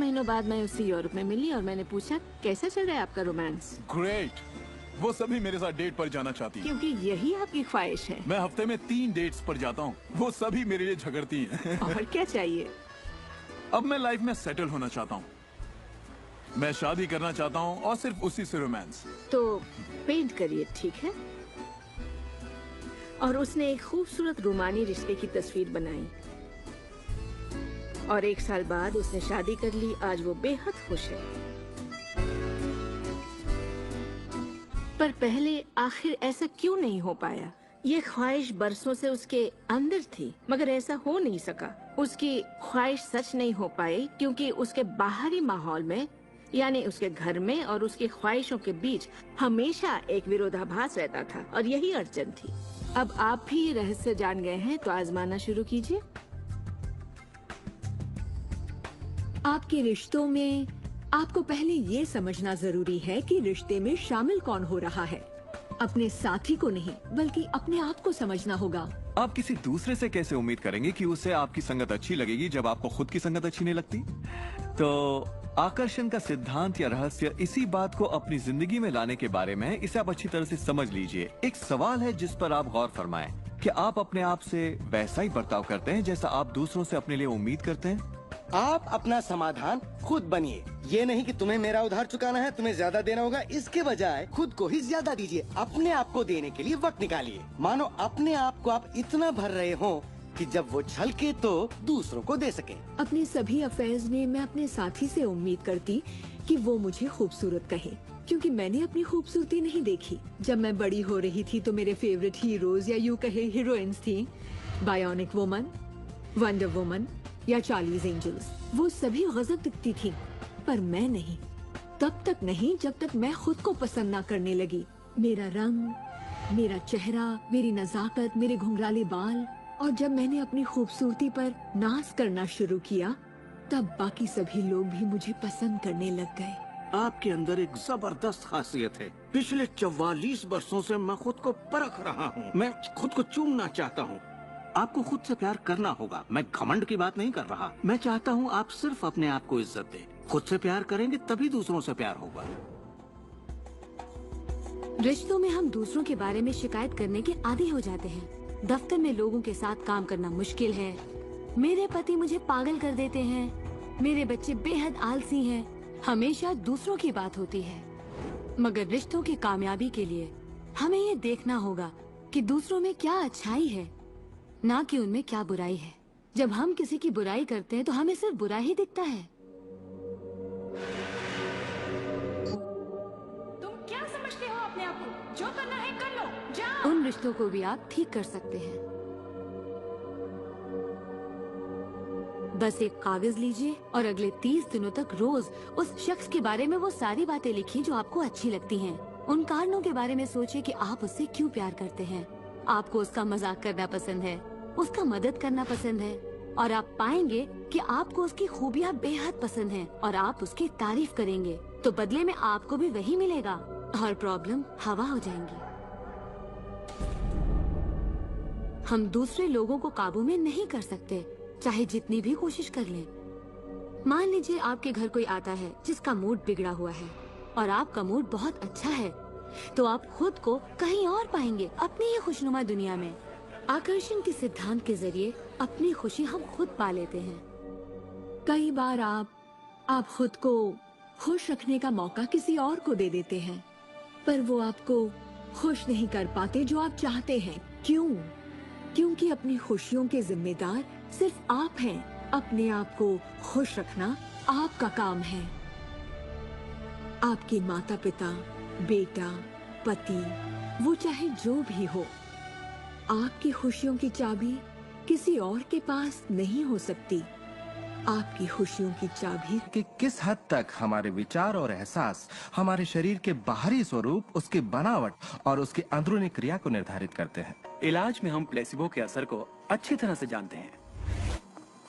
महीनों बाद मैं उससे यूरोप में मिली और मैंने पूछा कैसा चल रहा है आपका रोमांस। ग्रेट। वो सभी मेरे साथ डेट पर जाना चाहती हैं। क्योंकि यही आपकी ख्वाहिश है। मैं हफ्ते में 3 डेट्स पर जाता हूँ। वो सभी मेरे लिए झगड़ती हैं। और क्या चाहिए? अब मैं लाइफ में सेटल होना चाहता हूँ। मैं शादी करना चाहता हूँ और सिर्फ उसी से रोमांस। तो पेंट करिए, ठीक है? और उसने एक खूबसूरत रूमानी रिश्ते की तस्वीर बनाई और 1 साल बाद उसने शादी कर ली। आज वो बेहद खुश है। पर पहले आखिर ऐसा क्यों नहीं हो पाया? ये ख्वाहिश बरसों से उसके अंदर थी, मगर ऐसा हो नहीं सका। उसकी ख्वाहिश सच नहीं हो पाई क्योंकि उसके बाहरी माहौल में, यानी उसके घर में और उसकी ख्वाहिशों के बीच हमेशा एक विरोधाभास रहता था और यही अड़चन थी। अब आप भी ये रहस्य जान गए हैं तो आजमाना शुरू कीजिए। आपके रिश्तों में आपको पहले ये समझना जरूरी है कि रिश्ते में शामिल कौन हो रहा है। अपने साथी को नहीं बल्कि अपने आप को समझना होगा। आप किसी दूसरे से कैसे उम्मीद करेंगे कि उसे आपकी संगत अच्छी लगेगी जब आपको खुद की संगत अच्छी नहीं लगती? तो आकर्षण का सिद्धांत या रहस्य इसी बात को अपनी जिंदगी में लाने के बारे में है। इसे आप अच्छी तरह से समझ लीजिए। एक सवाल है जिस पर आप गौर फरमाएं कि आप अपने आप से वैसा ही बर्ताव करते हैं जैसा आप दूसरों से अपने लिए उम्मीद करते हैं। आप अपना समाधान खुद बनिए। ये नहीं कि तुम्हें मेरा उधार चुकाना है, तुम्हें ज्यादा देना होगा। इसके बजाय खुद को ही ज्यादा दीजिए। अपने आप को देने के लिए वक्त निकालिए। मानो अपने आप को आप इतना भर रहे हो कि जब वो छलके तो दूसरों को दे सके। अपने सभी अफेयर्स में मैं अपने साथी से उम्मीद करती कि वो मुझे खूबसूरत कहे, क्योंकि मैंने अपनी खूबसूरती नहीं देखी। जब मैं बड़ी हो रही थी तो मेरे फेवरेट हीरोज या यूँ कहे हीरोइंस थी, बायोनिक वुमन, वंडर वुमन या चार्लीज एंजल्स। वो सभी गजब दिखती थी, पर मैं नहीं। तब तक नहीं जब तक मैं खुद को पसंद ना करने लगी। मेरा रंग, मेरा चेहरा, मेरी नजाकत, मेरे घुंघराले बाल। और जब मैंने अपनी खूबसूरती पर नाज करना शुरू किया तब बाकी सभी लोग भी मुझे पसंद करने लग गए। आपके अंदर एक जबरदस्त खासियत है। पिछले 44 वर्षों से मैं खुद को परख रहा हूँ। मैं खुद को चूमना चाहता हूँ। आपको खुद से प्यार करना होगा। मैं घमंड की बात नहीं कर रहा। मैं चाहता हूँ आप सिर्फ अपने आप को इज्जत दें। खुद से प्यार करेंगे तभी दूसरों से प्यार होगा। रिश्तों में हम दूसरों के बारे में शिकायत करने के आदी हो जाते हैं। दफ्तर में लोगों के साथ काम करना मुश्किल है। मेरे पति मुझे पागल कर देते हैं। मेरे बच्चे बेहद आलसी हैं। हमेशा दूसरों की बात होती है। मगर रिश्तों की कामयाबी के लिए हमें ये देखना होगा कि दूसरों में क्या अच्छाई है, ना कि उनमें क्या बुराई है। जब हम किसी की बुराई करते हैं तो हमें सिर्फ बुरा ही दिखता है। तुम क्या समझते हो अपने आप को? जो करना है कर लो, जाओ। उन रिश्तों को भी आप ठीक कर सकते हैं। बस एक कागज लीजिए और अगले 30 दिनों तक रोज उस शख्स के बारे में वो सारी बातें लिखिए जो आपको अच्छी लगती हैं। उन कारणों के बारे में सोचिए कि आप उससे क्यों प्यार करते हैं। आपको उसका मजाक करना पसंद है, उसका मदद करना पसंद है, और आप पाएंगे कि आपको उसकी खूबियाँ बेहद पसंद हैं और आप उसकी तारीफ करेंगे तो बदले में आपको भी वही मिलेगा और प्रॉब्लम हवा हो जाएंगी। हम दूसरे लोगों को काबू में नहीं कर सकते, चाहे जितनी भी कोशिश कर लें। मान लीजिए आपके घर कोई आता है जिसका मूड बिगड़ा हुआ है और आपका मूड बहुत अच्छा है, तो आप खुद को कहीं और पाएंगे, अपनी ही खुशनुमा दुनिया में। आकर्षण के सिद्धांत के जरिए अपनी खुशी हम खुद पा लेते हैं। कई बार आप खुद को खुश रखने का मौका किसी और को दे देते हैं, पर वो आपको खुश नहीं कर पाते जो आप चाहते हैं। क्यों? क्योंकि अपनी खुशियों के जिम्मेदार सिर्फ आप हैं। अपने आप को खुश रखना आपका काम है। आपके माता पिता, बेटा, पति, वो चाहे जो भी हो, आपकी खुशियों की चाबी किसी और के पास नहीं हो सकती। आपकी खुशियों की चाबी कि किस हद तक हमारे विचार और एहसास हमारे शरीर के बाहरी स्वरूप, उसकी बनावट और उसकी अंदरूनी क्रिया को निर्धारित करते हैं। इलाज में हम प्लेसिबो के असर को अच्छी तरह से जानते हैं।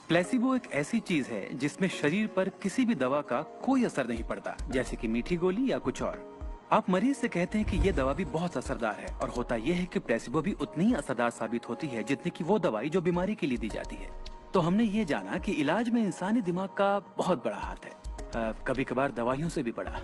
प्लेसिबो एक ऐसी चीज है जिसमें शरीर पर किसी भी दवा का कोई असर नहीं पड़ता, जैसे कि मीठी गोली या कुछ और। आप मरीज से कहते हैं कि ये दवा भी बहुत असरदार है, और होता यह है कि प्लेसिबो भी उतनी ही असरदार साबित होती है जितनी कि वो दवाई जो बीमारी के लिए दी जाती है। तो हमने ये जाना कि इलाज में इंसानी दिमाग का बहुत बड़ा हाथ है। कभी कभार दवाइयों से भी बड़ा।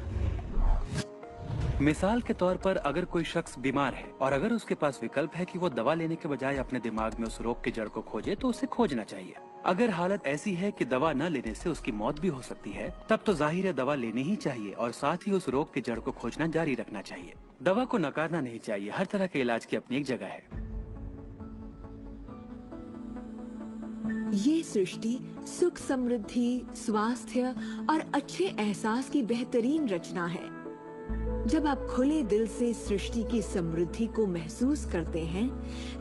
मिसाल के तौर पर अगर कोई शख्स बीमार है और अगर उसके पास विकल्प है कि वो दवा लेने के बजाय अपने दिमाग में उस रोग की जड़ को खोजे, तो उसे खोजना चाहिए। अगर हालत ऐसी है कि दवा न लेने से उसकी मौत भी हो सकती है, तब तो जाहिर है दवा लेनी ही चाहिए और साथ ही उस रोग की जड़ को खोजना जारी रखना चाहिए। दवा को नकारना नहीं चाहिए। हर तरह के इलाज की अपनी एक जगह है। ये सृष्टि सुख, समृद्धि, स्वास्थ्य और अच्छे एहसास की बेहतरीन रचना है। जब आप खुले दिल से सृष्टि की समृद्धि को महसूस करते हैं,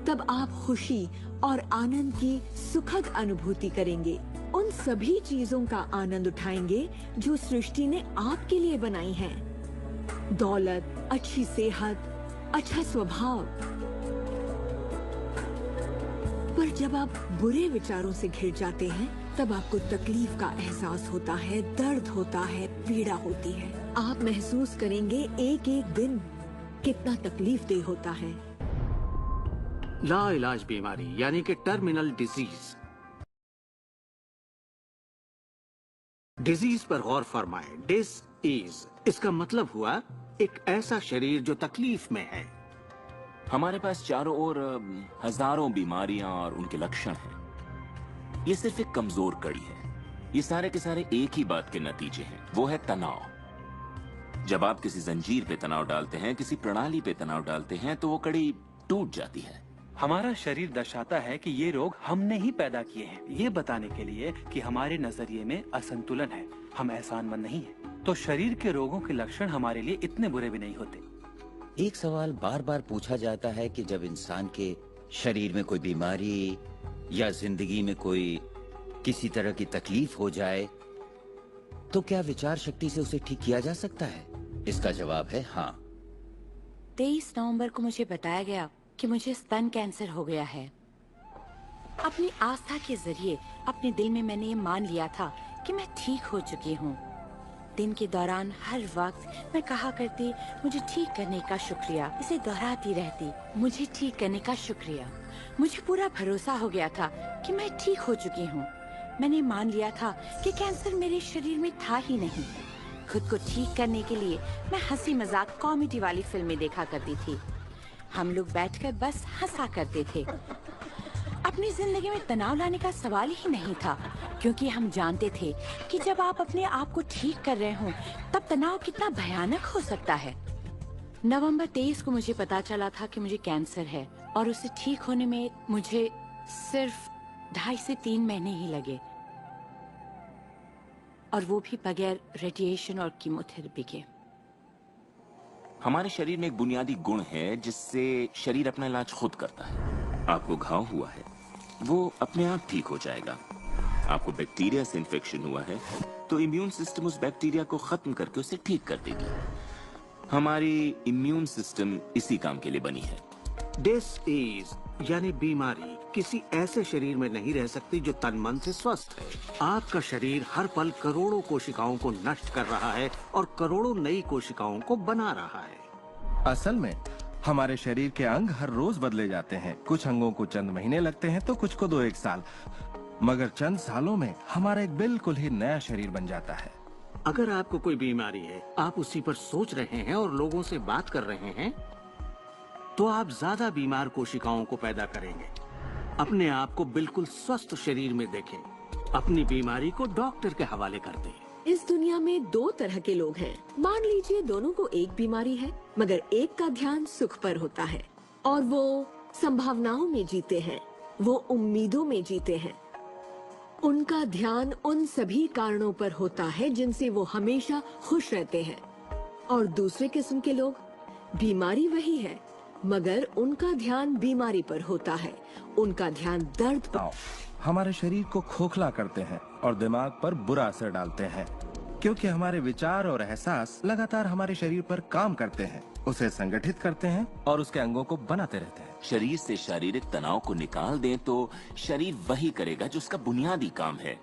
तब आप खुशी और आनंद की सुखद अनुभूति करेंगे। उन सभी चीजों का आनंद उठाएंगे जो सृष्टि ने आपके लिए बनाई हैं। दौलत, अच्छी सेहत, अच्छा स्वभाव। पर जब आप बुरे विचारों से घिर जाते हैं, तब आपको तकलीफ का एहसास होता है, दर्द होता है, पीड़ा होती है। आप महसूस करेंगे एक एक दिन कितना तकलीफदेह होता है। लाइलाज बीमारी यानी कि टर्मिनल डिजीज। डिजीज पर गौर फरमाएं। डिस इसका मतलब हुआ एक ऐसा शरीर जो तकलीफ में है। हमारे पास चारों ओर हजारों बीमारियां और उनके लक्षण हैं। ये सिर्फ एक कमजोर कड़ी है। ये सारे के सारे एक ही बात के नतीजे हैं, वो है तनाव। जब आप किसी जंजीर पे तनाव डालते हैं, किसी प्रणाली पे तनाव डालते हैं, तो वो कड़ी टूट जाती है। हमारा शरीर दर्शाता है कि ये रोग हमने ही पैदा किए हैं, ये बताने के लिए कि हमारे नजरिए में असंतुलन है। हम एहसानमंद नहीं हैं। तो शरीर के रोगों के लक्षण हमारे लिए इतने बुरे भी नहीं होते। एक सवाल बार बार पूछा जाता है कि जब इंसान के शरीर में कोई बीमारी या जिंदगी में कोई किसी तरह की तकलीफ हो जाए, तो क्या विचार शक्ति से उसे ठीक किया जा सकता है? इसका जवाब है हाँ। 23 नवंबर को मुझे बताया गया कि मुझे स्तन कैंसर हो गया है। अपनी आस्था के जरिए अपने दिल में मैंने ये मान लिया था कि मैं ठीक हो चुकी हूँ। दिन के दौरान हर वक्त मैं कहा करती, मुझे ठीक करने का शुक्रिया। इसे दोहराती रहती, मुझे ठीक करने का शुक्रिया। मुझे पूरा भरोसा हो गया था कि मैं ठीक हो चुकी हूँ। मैंने मान लिया था कि कैंसर मेरे शरीर में था ही नहीं। खुद को ठीक करने के लिए मैं हंसी मजाक कॉमेडी वाली फिल्में देखा करती थी। हम लोग बैठकर बस हंसा करते थे। अपनी जिंदगी में तनाव लाने का सवाल ही नहीं था, क्योंकि हम जानते थे कि जब आप अपने आप को ठीक कर रहे हो, तब तनाव कितना भयानक हो सकता है। नवंबर 23 को मुझे पता चला था कि मुझे कैंसर है और उसे ठीक होने में मुझे सिर्फ 2.5 से 3 महीने ही लगे, और वो भी बगैर रेडिएशन और कीमोथेरेपी के। हमारे शरीर में एक बुनियादी गुण है जिससे शरीर अपना इलाज खुद करता है। आपको घाव हुआ है, वो अपने आप ठीक हो जाएगा। आपको बैक्टीरिया से इन्फेक्शन हुआ है, तो इम्यून सिस्टम उस बैक्टीरिया को खत्म करके उसे ठीक कर देगी। हमारी इम्यून सिस्टम इसी काम के लिए बनी है। डिसीज यानी बीमारी किसी ऐसे शरीर में नहीं रह सकती जो तन मन से स्वस्थ है। आपका शरीर हर पल करोड़ों कोशिकाओं को नष्ट कर रहा है और करोड़ों नई कोशिकाओं को बना रहा है। असल में हमारे शरीर के अंग हर रोज बदले जाते हैं। कुछ अंगों को चंद महीने लगते हैं तो कुछ को 2-1 साल, मगर चंद सालों में हमारा एक बिल्कुल ही नया शरीर बन जाता है। अगर आपको कोई बीमारी है, आप उसी पर सोच रहे हैं और लोगों से बात कर रहे हैं, तो आप ज्यादा बीमार कोशिकाओं को पैदा करेंगे। अपने आप को बिल्कुल स्वस्थ शरीर में देखें। अपनी बीमारी को डॉक्टर के हवाले कर दें। इस दुनिया में 2 तरह के लोग हैं। मान लीजिए दोनों को एक बीमारी है, मगर एक का ध्यान सुख पर होता है और वो संभावनाओं में जीते हैं, वो उम्मीदों में जीते हैं। उनका ध्यान उन सभी कारणों पर होता है जिनसे वो हमेशा खुश रहते हैं। और दूसरे किस्म के लोग, बीमारी वही है मगर उनका ध्यान बीमारी पर होता है, उनका ध्यान दर्द पर। हमारे शरीर को खोखला करते हैं और दिमाग पर बुरा असर डालते हैं, क्योंकि हमारे विचार और एहसास लगातार हमारे शरीर पर काम करते हैं, उसे संगठित करते हैं और उसके अंगों को बनाते रहते हैं। शरीर से शारीरिक तनाव को निकाल दें तो शरीर वही करेगा जो उसका बुनियादी काम है,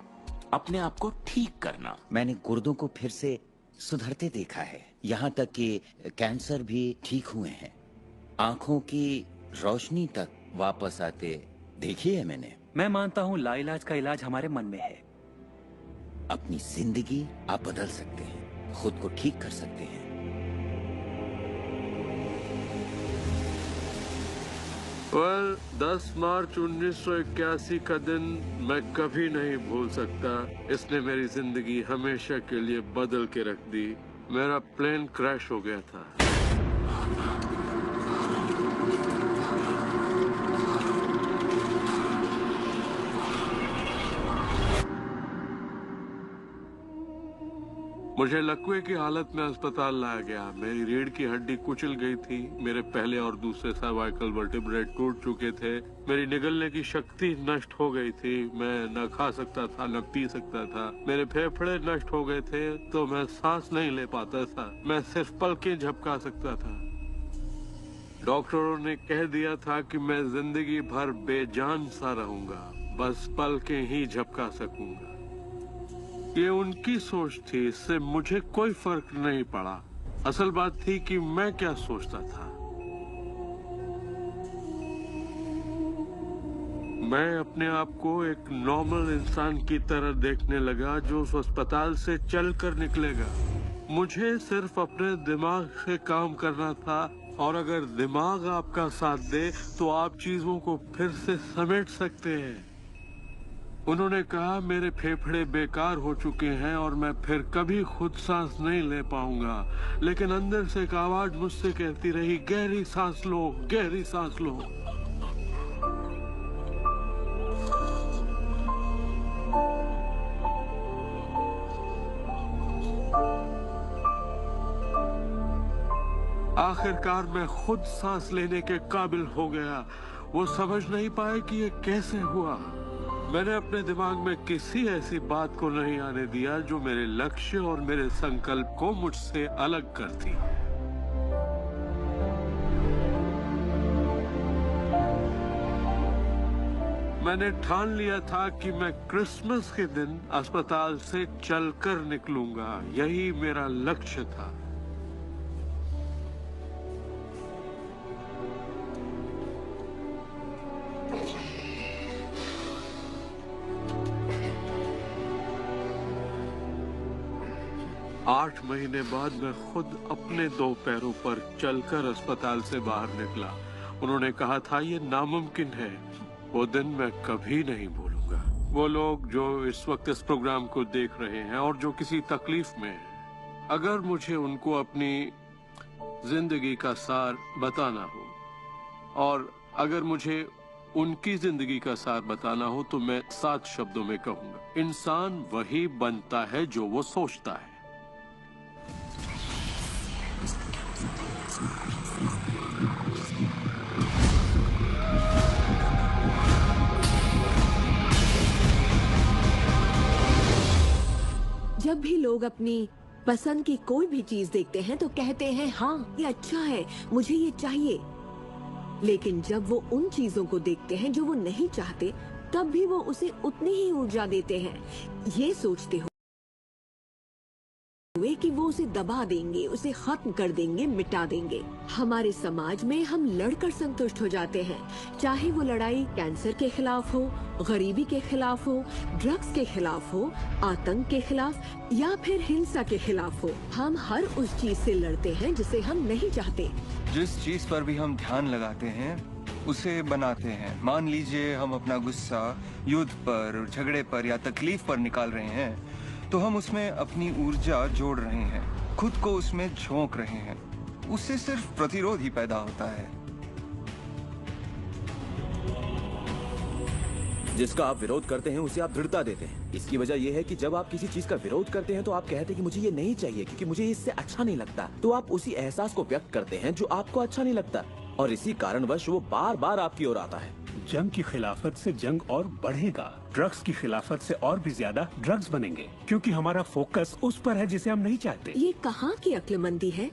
अपने आप को ठीक करना। मैंने गुर्दों को फिर से सुधरते देखा है, यहाँ तक कि कैंसर भी ठीक हुए हैं। आंखों की रोशनी तक वापस आते देखी है मैंने। मैं मानता हूँ लाइलाज का इलाज हमारे मन में है। अपनी जिंदगी आप बदल सकते हैं, खुद को ठीक कर सकते हैं। well, 10 मार्च 1981 का दिन मैं कभी नहीं भूल सकता। इसने मेरी जिंदगी हमेशा के लिए बदल के रख दी। मेरा प्लेन क्रैश हो गया था। मुझे लकवे की हालत में अस्पताल लाया गया। मेरी रीढ़ की हड्डी कुचल गई थी। मेरे पहले और दूसरे सर्वाइकल वर्टिब्रे टूट चुके थे। मेरी निगलने की शक्ति नष्ट हो गई थी। मैं न खा सकता था, न पी सकता था। मेरे फेफड़े नष्ट हो गए थे, तो मैं सांस नहीं ले पाता था। मैं सिर्फ पलकें झपका सकता था। डॉक्टरों ने कह दिया था कि मैं जिंदगी भर बेजान सा रहूंगा, बस पलकें ही झपका सकूंगा। ये उनकी सोच थी, इससे मुझे कोई फर्क नहीं पड़ा। असल बात थी कि मैं क्या सोचता था। मैं अपने आप को एक नॉर्मल इंसान की तरह देखने लगा जो उस अस्पताल से चलकर निकलेगा। मुझे सिर्फ अपने दिमाग से काम करना था, और अगर दिमाग आपका साथ दे तो आप चीजों को फिर से समेट सकते हैं। उन्होंने कहा मेरे फेफड़े बेकार हो चुके हैं और मैं फिर कभी खुद सांस नहीं ले पाऊंगा, लेकिन अंदर से एक आवाज मुझसे कहती रही, गहरी सांस लो, गहरी सांस लो। आखिरकार मैं खुद सांस लेने के काबिल हो गया। वो समझ नहीं पाए कि ये कैसे हुआ। मैंने अपने दिमाग में किसी ऐसी बात को नहीं आने दिया जो मेरे लक्ष्य और मेरे संकल्प को मुझसे अलग करती। मैंने ठान लिया था कि मैं क्रिसमस के दिन अस्पताल से चलकर निकलूंगा। यही मेरा लक्ष्य था। 8 महीने बाद मैं खुद अपने 2 पैरों पर चलकर अस्पताल से बाहर निकला। उन्होंने कहा था ये नामुमकिन है। वो दिन मैं कभी नहीं भूलूंगा। वो लोग जो इस वक्त इस प्रोग्राम को देख रहे हैं और जो किसी तकलीफ में हैं, अगर मुझे उनको अपनी जिंदगी का सार बताना हो और अगर मुझे उनकी जिंदगी का सार बताना हो तो मैं 7 शब्दों में कहूंगा, इंसान वही बनता है जो वो सोचता है। जब भी लोग अपनी पसंद की कोई भी चीज देखते हैं तो कहते हैं हाँ ये अच्छा है, मुझे ये चाहिए। लेकिन जब वो उन चीजों को देखते हैं जो वो नहीं चाहते, तब भी वो उसे उतनी ही ऊर्जा देते हैं, ये सोचते हुए कि वो उसे दबा देंगे, उसे खत्म कर देंगे, मिटा देंगे। हमारे समाज में हम लड़कर संतुष्ट हो जाते हैं, चाहे वो लड़ाई कैंसर के खिलाफ हो, गरीबी के खिलाफ हो, ड्रग्स के खिलाफ हो, आतंक के खिलाफ या फिर हिंसा के खिलाफ हो। हम हर उस चीज से लड़ते हैं जिसे हम नहीं चाहते। जिस चीज पर भी हम ध्यान लगाते हैं उसे बनाते हैं। मान लीजिए हम अपना गुस्सा युद्ध पर, झगड़े पर या तकलीफ पर निकाल रहे हैं, तो हम उसमें अपनी ऊर्जा जोड़ रहे हैं, खुद को उसमें झोंक रहे हैं। उससे सिर्फ प्रतिरोध ही पैदा होता है। जिसका आप विरोध करते हैं उसे आप दृढ़ता देते हैं। इसकी वजह यह है कि जब आप किसी चीज का विरोध करते हैं तो आप कहते हैं कि मुझे ये नहीं चाहिए क्योंकि मुझे इससे अच्छा नहीं लगता। तो आप उसी एहसास को व्यक्त करते हैं जो आपको अच्छा नहीं लगता, और इसी कारणवश वो बार बार आपकी ओर आता है। जंग की खिलाफत से जंग और बढ़ेगा, ड्रग्स की खिलाफत से और भी ज्यादा ड्रग्स बनेंगे, क्योंकि हमारा फोकस उस पर है जिसे हम नहीं चाहते। ये कहाँ की अक्लमंदी है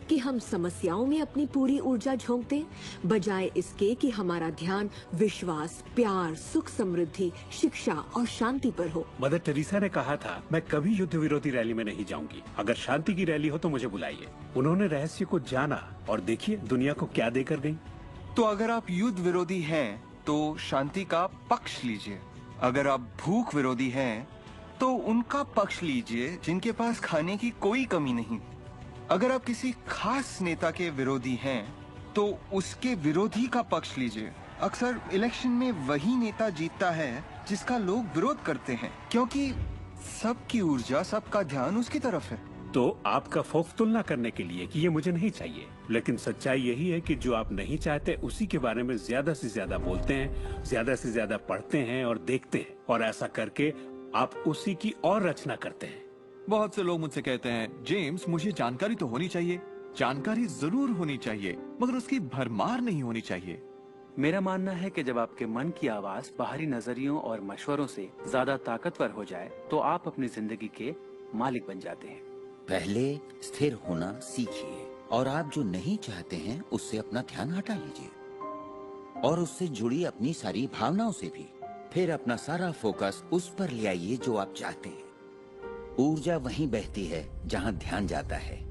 कि हम समस्याओं में अपनी पूरी ऊर्जा झोंकते, बजाय इसके कि हमारा ध्यान विश्वास, प्यार, सुख, समृद्धि, शिक्षा और शांति पर हो। मदर टेरेसा ने कहा था, मैं कभी युद्ध विरोधी रैली में नहीं जाऊंगी। अगर शांति की रैली हो तो मुझे बुलाइए। उन्होंने रहस्य को जाना और देखिए दुनिया को क्या देकर गई। तो अगर आप युद्ध विरोधी हैं तो शांति का पक्ष लीजिए। अगर आप भूख विरोधी हैं तो उनका पक्ष लीजिए जिनके पास खाने की कोई कमी नहीं। अगर आप किसी खास नेता के विरोधी हैं तो उसके विरोधी का पक्ष लीजिए। अक्सर इलेक्शन में वही नेता जीतता है जिसका लोग विरोध करते हैं, क्योंकि सबकी ऊर्जा, सबका ध्यान उसकी तरफ है। तो आपका खौफ तुलना करने के लिए कि ये मुझे नहीं चाहिए, लेकिन सच्चाई यही है कि जो आप नहीं चाहते उसी के बारे में ज्यादा से ज्यादा बोलते हैं, ज्यादा से ज्यादा पढ़ते हैं और देखते हैं, और ऐसा करके आप उसी की और रचना करते हैं। बहुत से लोग मुझसे कहते हैं, जेम्स मुझे जानकारी तो होनी चाहिए, जानकारी जरूर होनी चाहिए, मगर उसकी भरमार नहीं होनी चाहिए। मेरा मानना है कि जब आपके मन की आवाज बाहरी नजरियों और मशवरों से ज्यादा ताकतवर हो जाए तो आप अपनी जिंदगी के मालिक बन जाते हैं। पहले स्थिर होना सीखिए और आप जो नहीं चाहते हैं उससे अपना ध्यान हटा लीजिए और उससे जुड़ी अपनी सारी भावनाओं से भी। फिर अपना सारा फोकस उस पर ले आइए जो आप चाहते हैं। ऊर्जा वहीं बहती है जहां ध्यान जाता है।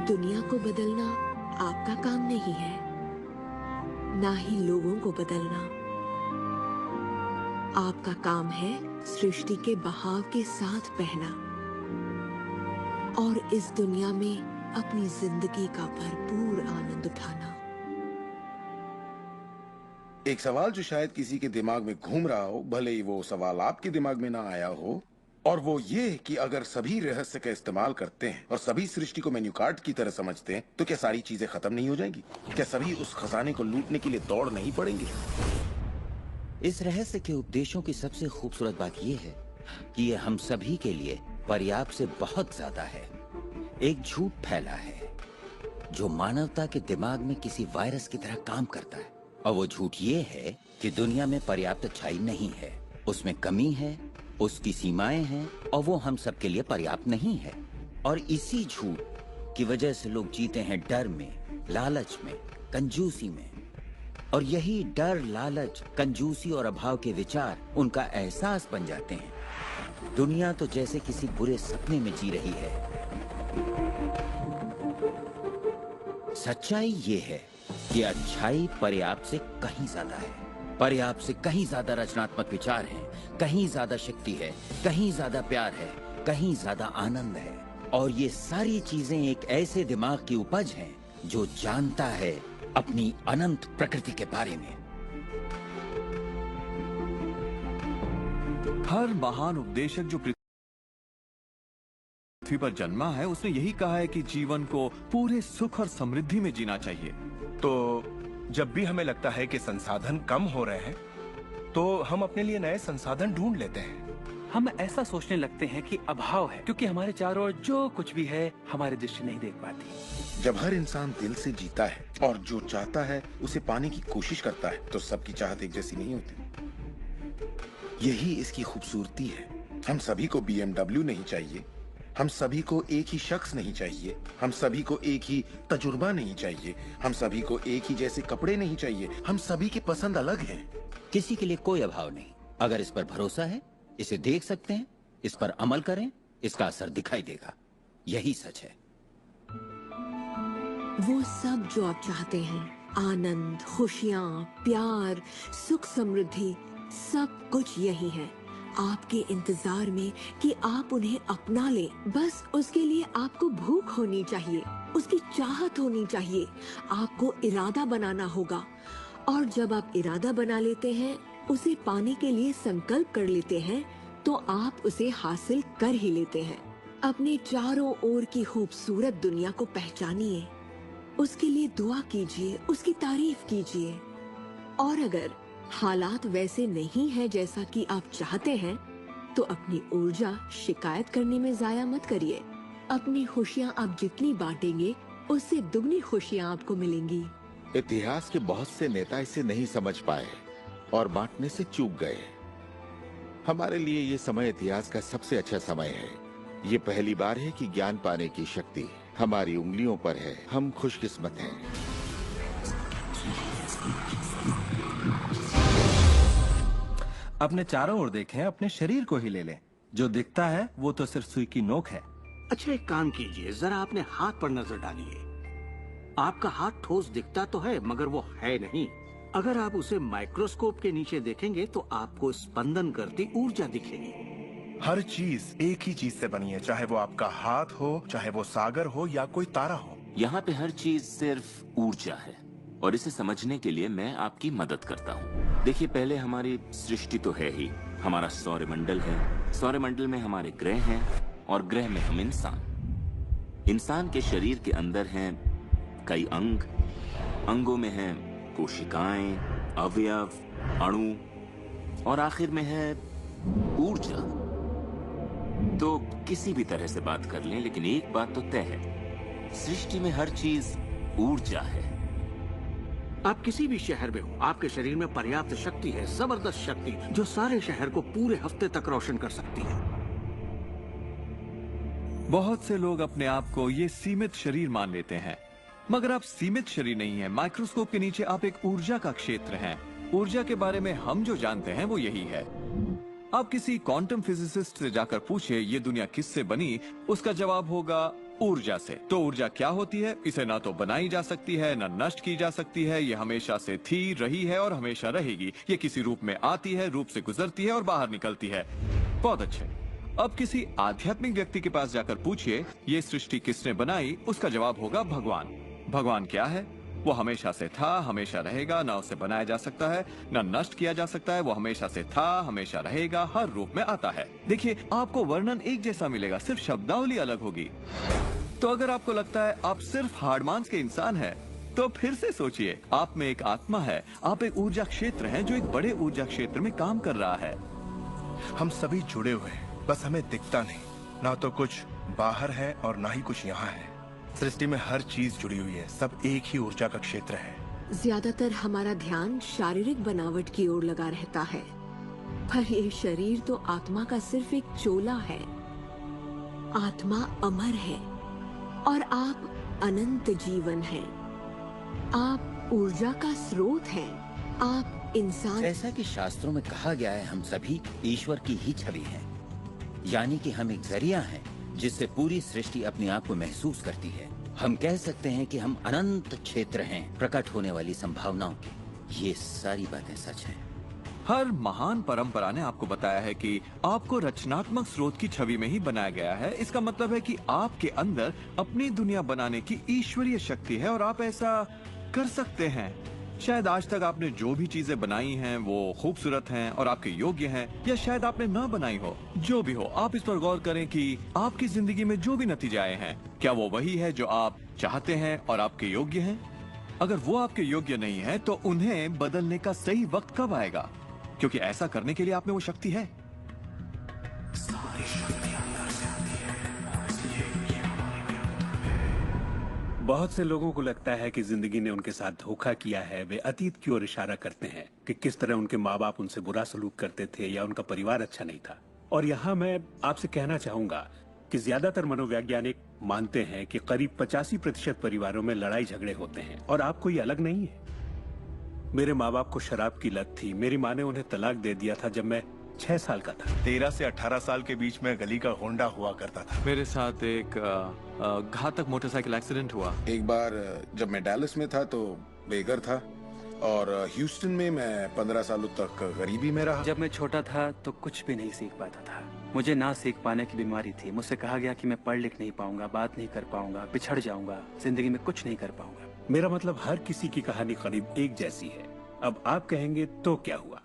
दुनिया को बदलना आपका काम नहीं है, ना ही लोगों को बदलना। आपका काम है सृष्टि के बहाव के साथ बहना और इस दुनिया में अपनी जिंदगी का भरपूर आनंद उठाना। एक सवाल जो शायद किसी के दिमाग में घूम रहा हो, भले ही वो सवाल आपके दिमाग में ना आया हो, और वो ये कि अगर सभी रहस्य का इस्तेमाल करते हैं और सभी सृष्टि को मेन्यू कार्ड की तरह समझते हैं तो क्या सारी चीजें खत्म नहीं हो जाएंगी? क्या सभी उस खजाने को लूटने के लिए दौड़ नहीं पड़ेंगे? इस रहस्य के उपदेशों की सबसे खूबसूरत बात यह है कि ये हम सभी के लिए पर्याप्त से बहुत ज्यादा है। एक झूठ फैला है जो मानवता के दिमाग में किसी वायरस की तरह काम करता है, और वो झूठ ये है कि दुनिया में पर्याप्त अच्छाई नहीं है, उसमें कमी है, उसकी सीमाएं हैं और वो हम सबके लिए पर्याप्त नहीं है। और इसी झूठ की वजह से लोग जीते हैं डर में, लालच में, कंजूसी में। और यही डर, लालच, कंजूसी और अभाव के विचार उनका एहसास बन जाते हैं। दुनिया तो जैसे किसी बुरे सपने में जी रही है। सच्चाई ये है कि अच्छाई पर्याप्त से कहीं ज्यादा है। पर्याप्त से कहीं ज्यादा रचनात्मक विचार हैं, कहीं ज्यादा शक्ति है, कहीं ज्यादा प्यार है, कहीं ज्यादा आनंद है। और ये सारी चीजें एक ऐसे दिमाग की उपज हैं जो जानता है अपनी अनंत प्रकृति के बारे में। हर महान उपदेशक जो पृथ्वी पर जन्मा है उसने यही कहा है कि जीवन को पूरे सुख और समृद्धि में जीना चाहिए। तो जब भी हमें लगता है कि संसाधन कम हो रहे हैं तो हम अपने लिए नए संसाधन ढूंढ लेते हैं। हम ऐसा सोचने लगते हैं कि अभाव है क्योंकि हमारे चारों ओर जो कुछ भी है हमारी दृष्टि नहीं देख पाती। जब हर इंसान दिल से जीता है और जो चाहता है उसे पाने की कोशिश करता है तो सबकी चाहत एक जैसी नहीं होती। यही इसकी खूबसूरती है। हम सभी को BMW नहीं चाहिए, हम सभी को एक ही शख्स नहीं चाहिए, हम सभी को एक ही तजुर्बा नहीं चाहिए, हम सभी को एक ही जैसे कपड़े नहीं चाहिए। हम सभी की पसंद अलग है। किसी के लिए कोई अभाव नहीं। अगर इस पर भरोसा है, इसे देख सकते हैं, इस पर अमल करें, इसका असर दिखाई देगा। यही सच है। वो सब जो आप चाहते हैं, आनंद, खुशियाँ, प्यार, सुख, समृद्धि, सब कुछ यही है आपके इंतजार में कि आप उन्हें अपना लें। बस उसके लिए आपको भूख होनी चाहिए, उसकी चाहत होनी चाहिए, आपको इरादा बनाना होगा। और जब आप इरादा बना लेते हैं, उसे पाने के लिए संकल्प कर लेते हैं, तो आप उसे हासिल कर ही लेते हैं। अपने चारों ओर की खूबसूरत दुनिया को पहचानिए, उसके लिए दुआ कीजिए, उसकी तारीफ कीजिए। और अगर हालात वैसे नहीं है जैसा कि आप चाहते हैं, तो अपनी ऊर्जा शिकायत करने में जाया मत करिए। अपनी खुशियाँ आप जितनी बांटेंगे, उससे दुगनी खुशियाँ आपको मिलेंगी। इतिहास के बहुत से नेता इसे नहीं समझ पाए और बांटने से चूक गए। हमारे लिए ये समय इतिहास का सबसे अच्छा समय है। ये पहली बार है कि ज्ञान पाने की शक्ति हमारी उंगलियों पर है। हम खुशकिस्मत हैं। अपने चारों ओर देखें, अपने शरीर को ही ले लें। जो दिखता है वो तो सिर्फ सुई की नोक है। अच्छा, एक काम कीजिए, जरा अपने हाथ पर नजर डालिए। आपका हाथ ठोस दिखता तो है मगर वो है नहीं। अगर आप उसे माइक्रोस्कोप के नीचे देखेंगे तो आपको स्पंदन करती ऊर्जा दिखेगी। हर चीज एक ही चीज से बनी है, चाहे वो आपका हाथ हो, चाहे वो सागर हो या कोई तारा हो। यहाँ पे हर चीज सिर्फ ऊर्जा है और इसे समझने के लिए मैं आपकी मदद करता हूँ। देखिए, पहले हमारी सृष्टि तो है ही, हमारा सौरमंडल है, सौरमंडल में हमारे ग्रह हैं और ग्रह में हम इंसान के शरीर के अंदर हैं कई अंग, अंगों में हैं कोशिकाएं, अवयव, अणु और आखिर में है ऊर्जा। तो किसी भी तरह से बात कर लें, लेकिन एक बात तो तय है, सृष्टि में हर चीज ऊर्जा है। आप किसी भी शहर में हो, आपके शरीर में पर्याप्त शक्ति है, जबरदस्त शक्ति जो सारे शहर को पूरे हफ्ते तक रोशन कर सकती है। बहुत से लोग अपने आप को ये सीमित शरीर मान लेते हैं, मगर आप सीमित शरीर नहीं हैं। माइक्रोस्कोप के नीचे आप एक ऊर्जा का क्षेत्र हैं। ऊर्जा के बारे में हम जो जानते हैं वो यही है। आप किसी क्वांटम फिजिसिस्ट से जाकर पूछे ये दुनिया किससे बनी, उसका जवाब होगा ऊर्जा से। तो ऊर्जा क्या होती है? इसे ना तो बनाई जा सकती है, ना नष्ट की जा सकती है। ये हमेशा से थी, रही है और हमेशा रहेगी। ये किसी रूप में आती है, रूप से गुजरती है और बाहर निकलती है। बहुत अच्छे। अब किसी आध्यात्मिक व्यक्ति के पास जाकर पूछिए ये सृष्टि किसने बनाई, उसका जवाब होगा भगवान। भगवान क्या है? वो हमेशा से था, हमेशा रहेगा, ना उसे बनाया जा सकता है, ना नष्ट किया जा सकता है। वो हमेशा से था, हमेशा रहेगा, हर रूप में आता है। देखिए, आपको वर्णन एक जैसा मिलेगा, सिर्फ शब्दावली अलग होगी। तो अगर आपको लगता है आप सिर्फ हाड़ मांस के इंसान हैं, तो फिर से सोचिए, आप में एक आत्मा है, आप एक ऊर्जा क्षेत्र हैं जो एक बड़े ऊर्जा क्षेत्र में काम कर रहा है। हम सभी जुड़े हुए हैं, बस हमें दिखता नहीं। ना तो कुछ बाहर है और ना ही कुछ यहाँ है। सृष्टि में हर चीज जुड़ी हुई है, सब एक ही ऊर्जा का क्षेत्र है। ज्यादातर हमारा ध्यान शारीरिक बनावट की ओर लगा रहता है, पर ये शरीर तो आत्मा का सिर्फ एक चोला है। आत्मा अमर है और आप अनंत जीवन हैं। आप ऊर्जा का स्रोत हैं। आप इंसान। जैसा कि शास्त्रों में कहा गया है, हम सभी ईश्वर की ही छवि हैं, यानी कि हम एक जरिया हैं जिससे पूरी सृष्टि अपने आप को महसूस करती है। हम कह सकते हैं कि हम अनंत क्षेत्र हैं, प्रकट होने वाली संभावनाओं की। ये सारी बातें सच हैं। हर महान परंपरा ने आपको बताया है कि आपको रचनात्मक स्रोत की छवि में ही बनाया गया है। इसका मतलब है कि आपके अंदर अपनी दुनिया बनाने की ईश्वरीय शक्ति है और आप ऐसा कर सकते हैं। शायद आज तक आपने जो भी चीजें बनाई हैं वो खूबसूरत हैं और आपके योग्य हैं, या शायद आपने न बनाई हो। जो भी हो, आप इस पर गौर करें कि आपकी जिंदगी में जो भी नतीजे आए हैं, क्या वो वही है जो आप चाहते हैं और आपके योग्य हैं? अगर वो आपके योग्य नहीं है तो उन्हें बदलने का सही वक्त कब आएगा? क्योंकि ऐसा करने के लिए आप में वो शक्ति है। बहुत से लोगों को लगता है कि जिंदगी ने उनके साथ धोखा किया है। वे अतीत की ओर इशारा करते हैं कि किस तरह उनके माँ बाप उनसे बुरा सलूक करते थे या उनका परिवार अच्छा नहीं था। और यहाँ मैं आपसे कहना चाहूंगा कि ज्यादातर मनोवैज्ञानिक मानते हैं कि करीब 85% परिवारों में लड़ाई झगड़े होते हैं और आप कोई अलग नहीं है। मेरे माँ बाप को शराब की लत थी। मेरी माँ ने उन्हें तलाक दे दिया था जब मैं 6 साल का था। 13 से 18 साल के बीच में गली का होंडा हुआ करता था। मेरे साथ एक घातक मोटरसाइकिल एक्सीडेंट हुआ। एक बार जब मैं डैलस में था तो बेघर था और ह्यूस्टन में मैं 15 सालों तक गरीबी में रहा। जब मैं छोटा था तो कुछ भी नहीं सीख पाता था। मुझे ना सीख पाने की बीमारी थी। मुझसे कहा गया कि मैं पढ़ लिख नहीं पाऊंगा, बात नहीं कर पाऊंगा, पिछड़ जाऊंगा, जिंदगी में कुछ नहीं कर पाऊंगा। मेरा मतलब हर किसी की कहानी करीब एक जैसी है। अब आप कहेंगे तो क्या हुआ,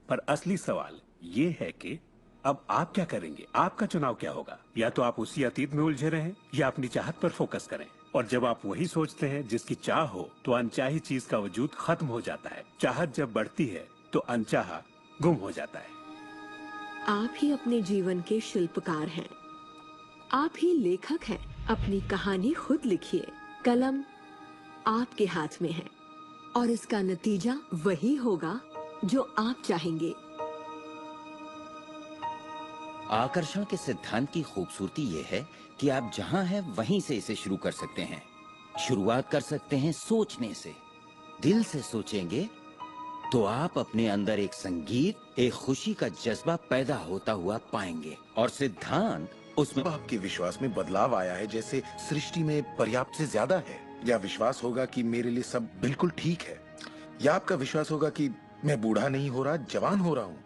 पर असली सवाल ये है कि अब आप क्या करेंगे? आपका चुनाव क्या होगा? या तो आप उसी अतीत में उलझे रहें या अपनी चाहत पर फोकस करें। और जब आप वही सोचते हैं जिसकी चाह हो, तो अनचाही चीज का वजूद खत्म हो जाता है। चाहत जब बढ़ती है तो अनचाहा गुम हो जाता है। आप ही अपने जीवन के शिल्पकार हैं। आप ही लेखक हैं। अपनी कहानी खुद लिखिए। कलम आपके हाथ में है और इसका नतीजा वही होगा जो आप चाहेंगे। आकर्षण के सिद्धांत की खूबसूरती ये है कि आप जहां हैं वहीं से इसे शुरू कर सकते हैं। शुरुआत कर सकते हैं सोचने से। दिल से सोचेंगे तो आप अपने अंदर एक संगीत, एक खुशी का जज्बा पैदा होता हुआ पाएंगे। और सिद्धांत उसमें आपके विश्वास में बदलाव आया है, जैसे सृष्टि में पर्याप्त से ज्यादा है, या विश्वास होगा कि मेरे लिए सब बिल्कुल ठीक है, या आपका विश्वास होगा कि मैं बूढ़ा नहीं हो रहा, जवान हो रहा हूँ।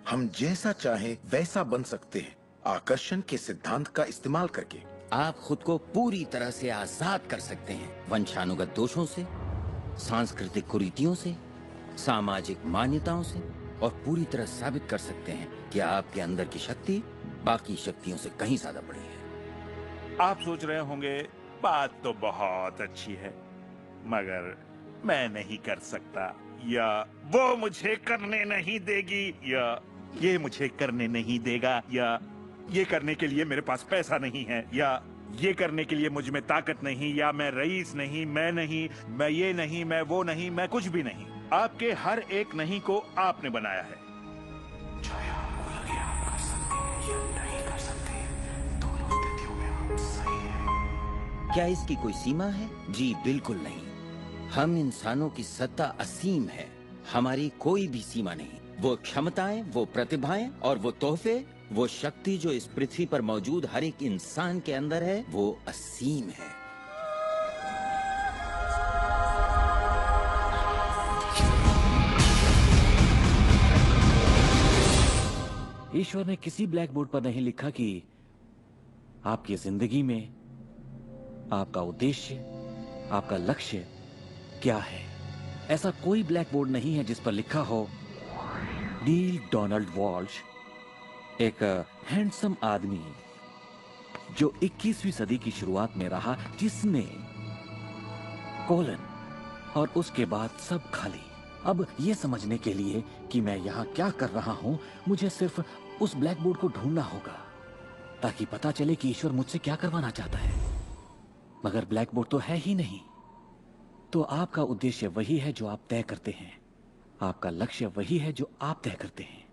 हम जैसा चाहे वैसा बन सकते हैं आकर्षण के सिद्धांत का इस्तेमाल करके। आप खुद को पूरी तरह से आजाद कर सकते हैं वंशानुगत दोषों से, सांस्कृतिक कुरीतियों से, सामाजिक मान्यताओं से, और पूरी तरह साबित कर सकते हैं कि आपके अंदर की शक्ति बाकी शक्तियों से कहीं ज्यादा बड़ी है। आप सोच रहे होंगे बात तो बहुत अच्छी है, मगर मैं नहीं कर सकता, या वो मुझे करने नहीं देगी, या ये मुझे करने नहीं देगा, या ये करने के लिए मेरे पास पैसा नहीं है, या ये करने के लिए मुझ में ताकत नहीं, या मैं रईस नहीं, मैं नहीं, मैं ये नहीं, मैं वो नहीं, मैं कुछ भी नहीं। आपके हर एक नहीं को आपने बनाया है। क्या इसकी कोई सीमा है? जी बिल्कुल नहीं। हम इंसानों की सत्ता असीम है, हमारी कोई भी सीमा नहीं। वो क्षमताएं, वो प्रतिभाएं और वो तोहफे, वो शक्ति जो इस पृथ्वी पर मौजूद हर एक इंसान के अंदर है, वो असीम है। ईश्वर ने किसी ब्लैक बोर्ड पर नहीं लिखा कि आपकी जिंदगी में आपका उद्देश्य, आपका लक्ष्य क्या है। ऐसा कोई ब्लैक बोर्ड नहीं है जिस पर लिखा हो नील डोनाल्ड वॉल्श, एक हैंडसम आदमी जो 21वीं सदी की शुरुआत में रहा, जिसने कोलन और उसके बाद सब खाली। अब ये समझने के लिए कि मैं यहाँ क्या कर रहा हूँ, मुझे सिर्फ उस ब्लैक बोर्ड को ढूंढना होगा ताकि पता चले कि ईश्वर मुझसे क्या करवाना चाहता है। मगर ब्लैक बोर्ड तो है ही नहीं। तो आपका उद्देश्य वही है जो आप तय करते हैं, आपका लक्ष्य वही है जो आप तय करते हैं।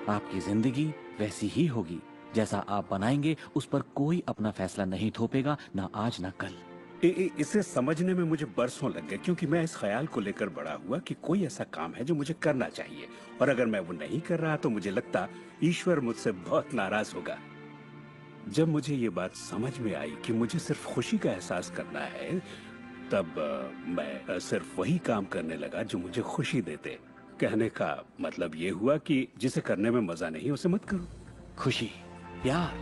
आपकी जिंदगी वैसी ही होगी जैसा आप बनाएंगे, उस पर कोई अपना फैसला नहीं थोपेगा, ना आज ना कल। इसे समझने में मुझे बरसों लग गए, क्योंकि मैं इस ख्याल को लेकर बड़ा हुआ कि कोई ऐसा काम है जो मुझे करना चाहिए, और अगर मैं वो नहीं कर रहा तो मुझे लगता ईश्वर मुझसे बहुत नाराज होगा। जब मुझे ये बात समझ में आई कि मुझे सिर्फ खुशी का एहसास करना है, तब मैं सिर्फ वही काम करने लगा जो मुझे खुशी देते। कहने का मतलब ये हुआ कि जिसे करने में मजा नहीं उसे मत करो। खुशी, प्यार,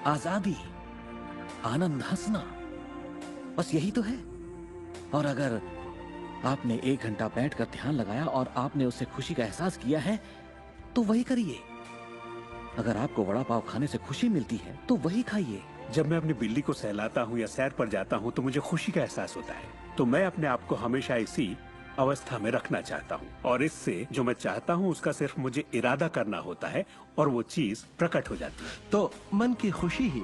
आजादी, आनंद, हंसना, बस यही तो है। और अगर आपने 1 घंटा बैठकर ध्यान लगाया और आपने उससे खुशी का एहसास किया है, तो वही करिए। अगर आपको वड़ा पाव खाने से खुशी मिलती है तो वही खाइए। जब मैं अपनी बिल्ली को सहलाता हूँ या सैर पर जाता हूँ तो मुझे खुशी का एहसास होता है। तो मैं अपने आप को हमेशा इसी अवस्था में रखना चाहता हूँ, और इससे जो मैं चाहता हूँ उसका सिर्फ मुझे इरादा करना होता है और वो चीज प्रकट हो जाती है। तो मन की खुशी ही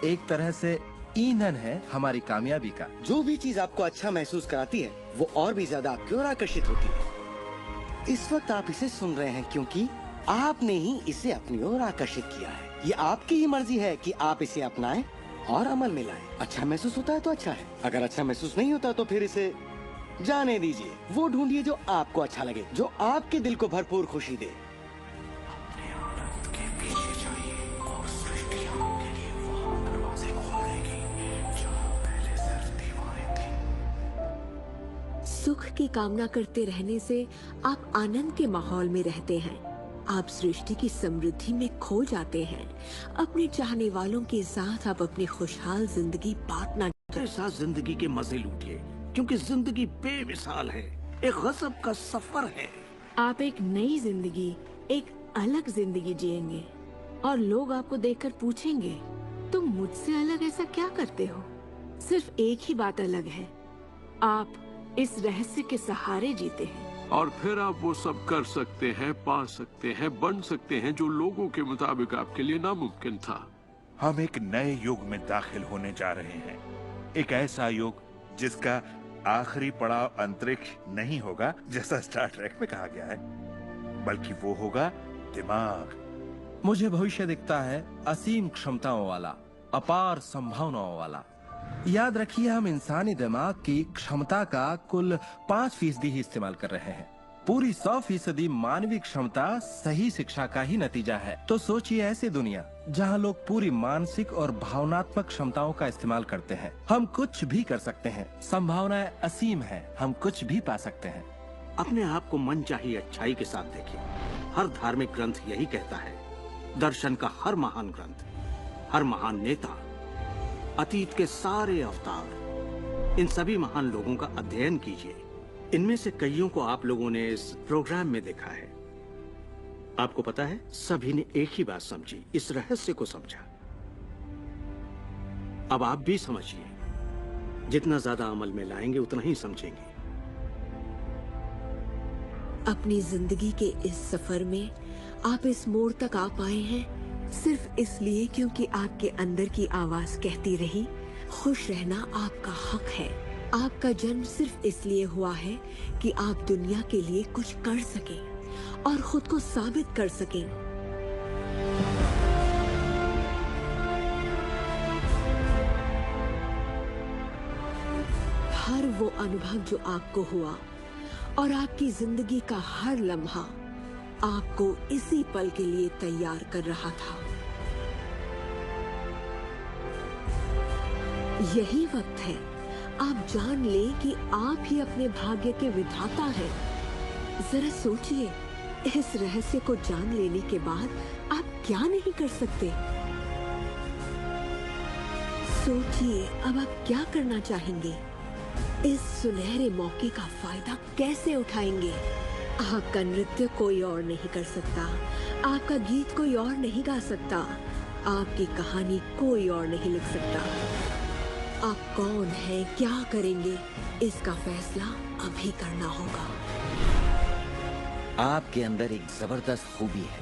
एक तरह से ईंधन है हमारी कामयाबी का। जो भी चीज आपको अच्छा महसूस कराती है वो और भी ज्यादा आपकी ओर आकर्षित होती है। इस वक्त आप इसे सुन रहे हैं क्योंकि आपने ही इसे अपनी ओर आकर्षित किया है। ये आपकी ही मर्जी है कि आप इसे अपनाएं और अमल में लाएं। अच्छा महसूस होता है तो अच्छा है, अगर अच्छा महसूस नहीं होता तो फिर इसे जाने दीजिए। वो ढूंढिए जो आपको अच्छा लगे, जो आपके दिल को भरपूर खुशी दे। सुख की कामना करते रहने से आप आनंद के माहौल में रहते हैं, आप सृष्टि की समृद्धि में खो जाते हैं। अपने चाहने वालों के साथ आप अपनी खुशहाल जिंदगी बांटना। ऐसा जिंदगी के मजे लूटिए, क्योंकि जिंदगी बेमिसाल है, एक गजब का सफर है। आप एक नई जिंदगी, एक अलग जिंदगी जिएंगे और लोग आपको देखकर पूछेंगे, तुम मुझसे अलग ऐसा क्या करते हो? सिर्फ एक ही बात अलग है, आप इस रहस्य के सहारे जीते हैं। और फिर आप वो सब कर सकते हैं, पा सकते हैं, बन सकते हैं जो लोगों के मुताबिक आपके लिए नामुमकिन था। हम एक नए युग में दाखिल होने जा रहे हैं, एक ऐसा युग जिसका आखिरी पड़ाव अंतरिक्ष नहीं होगा जैसा स्टार ट्रेक में कहा गया है, बल्कि वो होगा दिमाग। मुझे भविष्य दिखता है असीम क्षमताओं वाला, अपार संभावनाओं वाला। याद रखिए, हम इंसानी दिमाग की क्षमता का कुल 5% ही इस्तेमाल कर रहे हैं। पूरी 100% मानवीय क्षमता सही शिक्षा का ही नतीजा है। तो सोचिए ऐसी दुनिया जहां लोग पूरी मानसिक और भावनात्मक क्षमताओं का इस्तेमाल करते हैं। हम कुछ भी कर सकते हैं, संभावनाएं असीम है, हम कुछ भी पा सकते हैं। अपने आप को मनचाही अच्छाई के साथ देखिए। हर धार्मिक ग्रंथ यही कहता है। दर्शन का हर महान ग्रंथ, हर महान नेता, अतीत के सारे अवतार, इन सभी महान लोगों का अध्ययन कीजिए। इनमें से कईयों को आप लोगों ने इस प्रोग्राम में देखा है। आपको पता है, सभी ने एक ही बात समझी, इस रहस्य को समझा। अब आप भी समझिए। जितना ज्यादा अमल में लाएंगे उतना ही समझेंगे। अपनी जिंदगी के इस सफर में आप इस मोड़ तक आ पाए हैं सिर्फ इसलिए क्योंकि आपके अंदर की आवाज कहती रही, खुश रहना आपका हक है। आपका जन्म सिर्फ इसलिए हुआ है कि आप दुनिया के लिए कुछ कर सकें और खुद को साबित कर सकें। हर वो अनुभव जो आपको हुआ और आपकी जिंदगी का हर लम्हा आपको इसी पल के लिए तैयार कर रहा था। यही वक्त है आप जान लें कि आप ही अपने भाग्य के विधाता हैं। जरा सोचिए, इस रहस्य को जान लेने के बाद आप क्या नहीं कर सकते। सोचिए, अब आप क्या करना चाहेंगे? इस सुनहरे मौके का फायदा कैसे उठाएंगे? आपका नृत्य कोई और नहीं कर सकता, आपका गीत कोई और नहीं गा सकता, आपकी कहानी कोई और नहीं लिख सकता। आप कौन हैं, क्या करेंगे, इसका फैसला अभी करना होगा। आपके अंदर एक जबरदस्त खूबी है।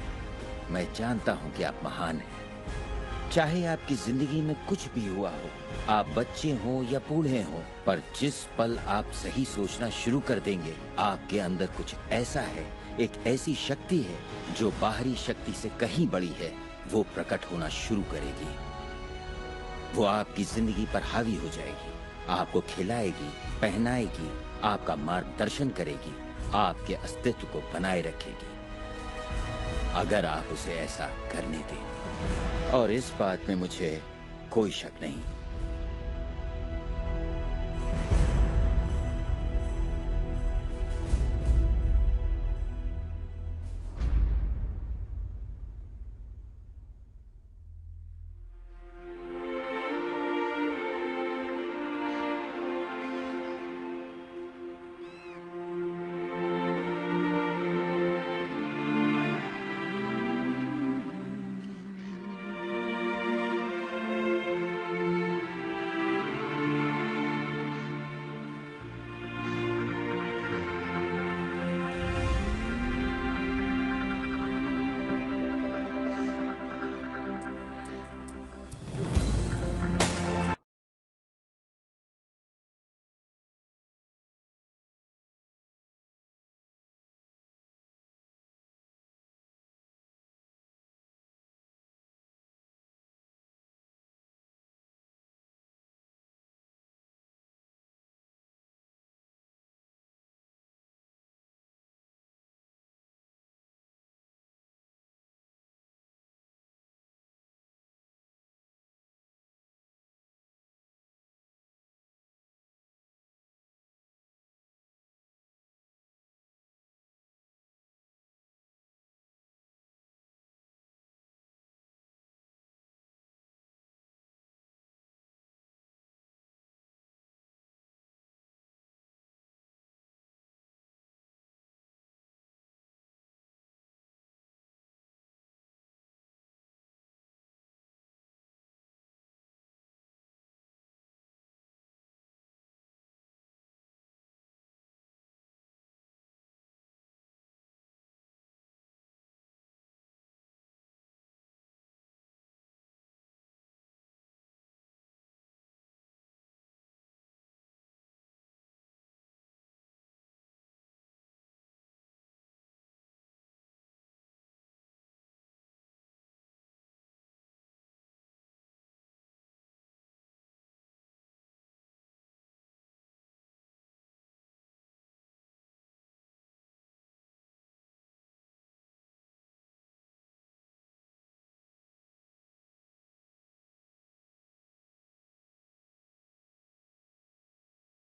मैं जानता हूं कि आप महान हैं। चाहे आपकी जिंदगी में कुछ भी हुआ हो, आप बच्चे हो या बूढ़े हो, पर जिस पल आप सही सोचना शुरू कर देंगे, आपके अंदर कुछ ऐसा है, एक ऐसी शक्ति है जो बाहरी शक्ति से कहीं बड़ी है, वो प्रकट होना शुरू करेगी। वो आपकी जिंदगी पर हावी हो जाएगी, आपको खिलाएगी, पहनाएगी, आपका मार्गदर्शन करेगी, आपके अस्तित्व को बनाए रखेगी, अगर आप उसे ऐसा करने दें। और इस बात में मुझे कोई शक नहीं।